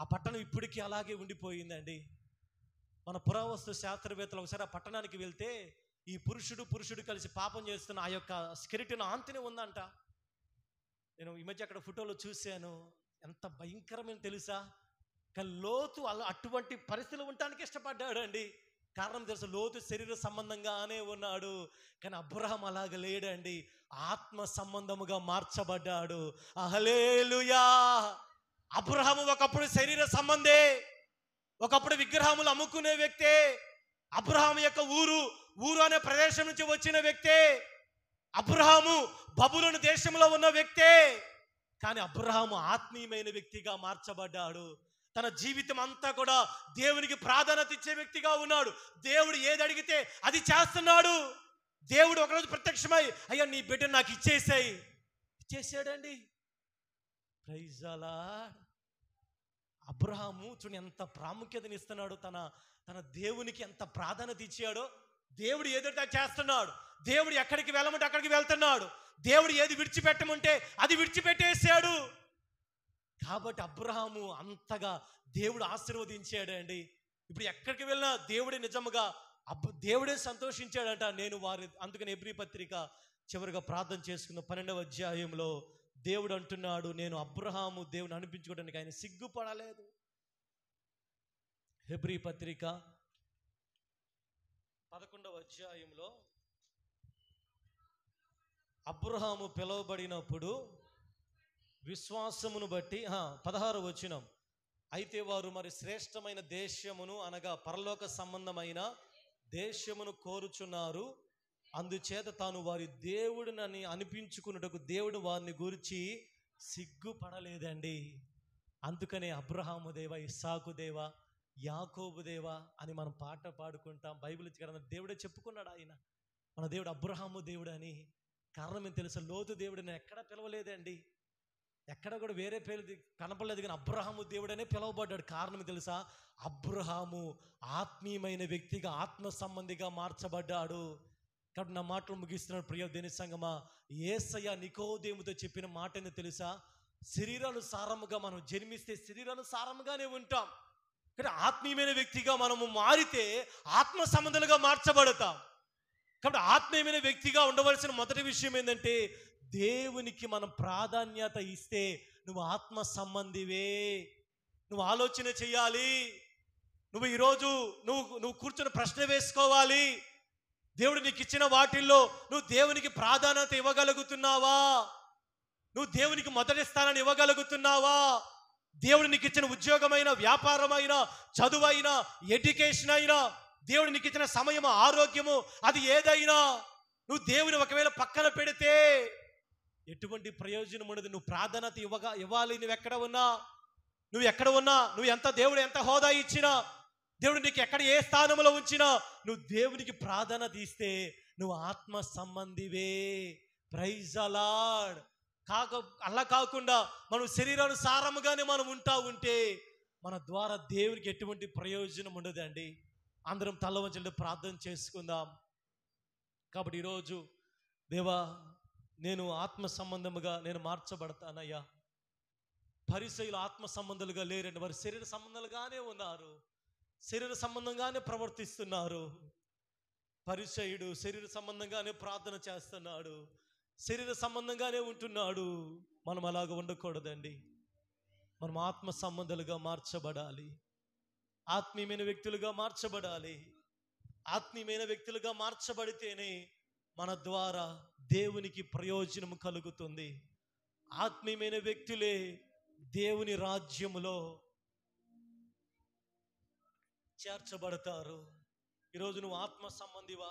ఆ పట్టణం ఇప్పటికీ అలాగే ఉండిపోయిందండి. మన పురావస్తు శాస్త్రవేత్తలు ఒకసారి ఆ పట్టణానికి వెళ్తే ఈ పురుషుడు కలిసి పాపం చేస్తున్న ఆ యొక్క స్కెలిటన్ ఆంతిని ఉందంట. నేను ఈ మధ్య అక్కడ ఫోటోలో చూశాను, ఎంత భయంకరమైన తెలుసా. కానీ లోతు అలా అటువంటి పరిస్థితులు ఉండటానికి ఇష్టపడ్డాడు అండి. కారణం తెలుసు, లోతు శరీర సంబంధంగానే ఉన్నాడు. కానీ అబ్రహాం అలాగ లేడండి, ఆత్మ సంబంధముగా మార్చబడ్డాడు. హల్లెలూయా. అబ్రహాము ఒకప్పుడు శరీర సంబంధే, ఒకప్పుడు విగ్రహములు అమ్ముకునే వ్యక్తే. అబ్రహాము యొక్క ఊరు అనే ప్రదేశం నుంచి వచ్చిన వ్యక్తే. అబ్రహాము బబులోను దేశంలో ఉన్న వ్యక్తే. కానీ అబ్రహాము ఆత్మీయమైన వ్యక్తిగా మార్చబడ్డాడు. తన జీవితం అంతా కూడా దేవునికి ప్రాధాన్యత ఇచ్చే వ్యక్తిగా ఉన్నాడు. దేవుడు ఏది అడిగితే అది చేస్తున్నాడు. దేవుడు ఒకరోజు ప్రత్యక్షమై, అయ్యా నీ బిడ్డను నాకు ఇచ్చేసాయి, ఇచ్చేసాడండి. Praise the lord. అబ్రహాము చూడండి ఎంత ప్రాముఖ్యతని ఇస్తున్నాడు, తన దేవునికి ఎంత ప్రాధాన్యత ఇచ్చాడో. దేవుడు ఏదైతే చేస్తున్నాడు, దేవుడు ఎక్కడికి వెళ్ళమంటే అక్కడికి వెళ్తున్నాడు, దేవుడు ఏది విడిచిపెట్టమంటే అది విడిచిపెట్టేశాడు. కాబట్టి అబ్రహాము అంతగా దేవుడు ఆశీర్వదించాడండి. ఇప్పుడు ఎక్కడికి వెళ్ళినా దేవుడే నిజముగా దేవుడే సంతోషించాడంట. అందుకని హెబ్రీ పత్రిక చివరిగా ప్రార్థన చేసుకున్న 12వ అధ్యాయంలో దేవుడు అంటున్నాడు, నేను అబ్రహాము దేవుని అనిపించుకోవడానికి ఆయన సిగ్గుపడలేదు. హెబ్రీ పత్రిక 11వ అధ్యాయంలో అబ్రహాము పిలువబడినప్పుడు విశ్వాసమును బట్టి 16వ వచనం, అయితే వారు మరి శ్రేష్టమైన దేశమును అనగా పరలోక సంబంధమైన దేశమును కోరుచున్నారు, అందుచేత తాను వారి దేవుడినని అనిపించుకున్నటకు దేవుడు వారిని గురించి సిగ్గుపడలేదండి. అందుకనే అబ్రహాము దేవా, ఇస్సాకు దేవా, యాకోబు దేవా అని మనం పాట పాడుకుంటాం. బైబిల్ గ్రంథం దేవుడే చెప్పుకున్నాడు, ఆయన మన దేవుడు అబ్రహాము దేవుడు అని. కారణం ఏం తెలుసా, లోతు దేవుడు నేను ఎక్కడ పిలవలేదండి, ఎక్కడ కూడా వేరే పేరు కనపడలేదు, కానీ అబ్రహాము దేవుడనే పిలువబడ్డాడు. కారణం తెలుసా, అబ్రహాము ఆత్మీయమైన వ్యక్తిగా ఆత్మ సంబంధిగా మార్చబడ్డాడు. కాబట్టి నా మాటలు ముగిస్తున్నాడు. ప్రియ దేని సంగమా, యేసయ్య నికోదేముతో చెప్పిన మాట ఏందో తెలుసా, శరీరానుసారముగా మనం జన్మిస్తే శరీరానుసారముగానే ఉంటాం, కానీ ఆత్మీయమైన వ్యక్తిగా మనము మారితే ఆత్మ సంబంధాలుగా మార్చబడతాం. కాబట్టి ఆత్మీయమైన వ్యక్తిగా ఉండవలసిన మొదటి విషయం ఏంటంటే, దేవునికి మనం ప్రాధాన్యత ఇస్తే నువ్వు ఆత్మ సంబంధివే. నువ్వు ఆలోచన చేయాలి. నువ్వు ఈరోజు నువ్వు కూర్చొని ప్రశ్న వేసుకోవాలి. దేవుడు నీకు ఇచ్చిన వాటిల్లో నువ్వు దేవునికి ప్రాధాన్యత ఇవ్వగలుగుతున్నావా? నువ్వు దేవునికి మొదటి స్థానాన్ని ఇవ్వగలుగుతున్నావా? దేవుడు నీకు ఇచ్చిన ఉద్యోగమైన, వ్యాపారమైన, చదువైనా, ఎడ్యుకేషన్ అయినా, దేవుడు నీకు ఇచ్చిన సమయము, ఆరోగ్యము, అది ఏదైనా నువ్వు దేవుని ఒకవేళ పక్కన పెడితే ఎటువంటి ప్రయోజనం ఉండదు. నువ్వు ప్రాధాన్యత ఇవ్వాలి. నువ్వు ఎక్కడ ఉన్నా, నువ్వు ఎంత దేవుడు ఎంత హోదా ఇచ్చినా, దేవుడు నీకు ఎక్కడ ఏ స్థానంలో ఉంచినా, నువ్వు దేవునికి ప్రాధాన్యత ఇస్తే నువ్వు ఆత్మ సంబంధివే. Praise the lord. అలా కాకుండా మనం శరీరానుసారముగానే మనం ఉంటే మన ద్వారా దేవునికి ఎటువంటి ప్రయోజనం ఉండదండి. అందరం తల వంచండి, ప్రార్థన చేసుకుందాం. కాబట్టి ఈరోజు దేవా, నేను ఆత్మ సంబంధముగా నేను మార్చబడతానయ్యా. పరిసయ్యులు ఆత్మ సంబంధాలుగా లేరండి, వారు శరీర సంబంధాలుగానే ఉన్నారు, శరీర సంబంధంగానే ప్రవర్తిస్తున్నారు. పరిసయ్యుడు శరీర సంబంధంగానే ప్రార్థన చేస్తున్నాడు, శరీర సంబంధంగానే ఉంటున్నాడు. మనం అలాగ ఉండకూడదండి. మనం ఆత్మ సంబంధాలుగా మార్చబడాలి, ఆత్మీయమైన వ్యక్తులుగా మార్చబడాలి. ఆత్మీయమైన వ్యక్తులుగా మార్చబడితేనే మన ద్వారా దేవునికి ప్రయోజనం కలుగుతుంది. ఆత్మీయమైన వ్యక్తులే దేవుని రాజ్యములో చేర్చబడతారు. ఈరోజు నువ్వు ఆత్మ సంబంధివా?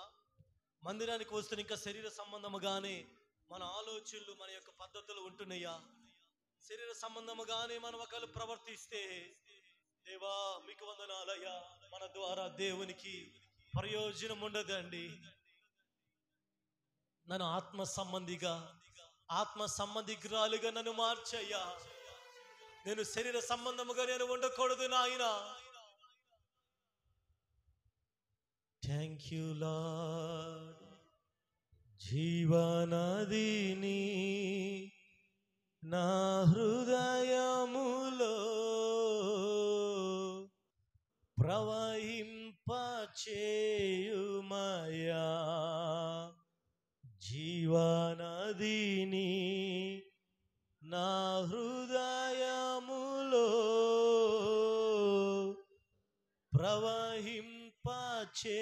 మందిరానికి వస్తే ఇంకా శరీర సంబంధముగానే మన ఆలోచనలు, మన యొక్క పద్ధతులు ఉంటున్నాయా? శరీర సంబంధముగానే మనం ఒకళ్ళు ప్రవర్తిస్తే, దేవా మీకు వందనాలయ్యా, మన ద్వారా దేవునికి ప్రయోజనం ఉండదండి. నన్ను ఆత్మ సంబంధికురాలుగా నన్ను మార్చయ్యా. నేను శరీర సంబంధముగా నేను ఉండకూడదు నాయన. Thank you lord. జీవనదిని నా హృదయములో ప్రవహింపచేయుమయా. జీవనదిని చే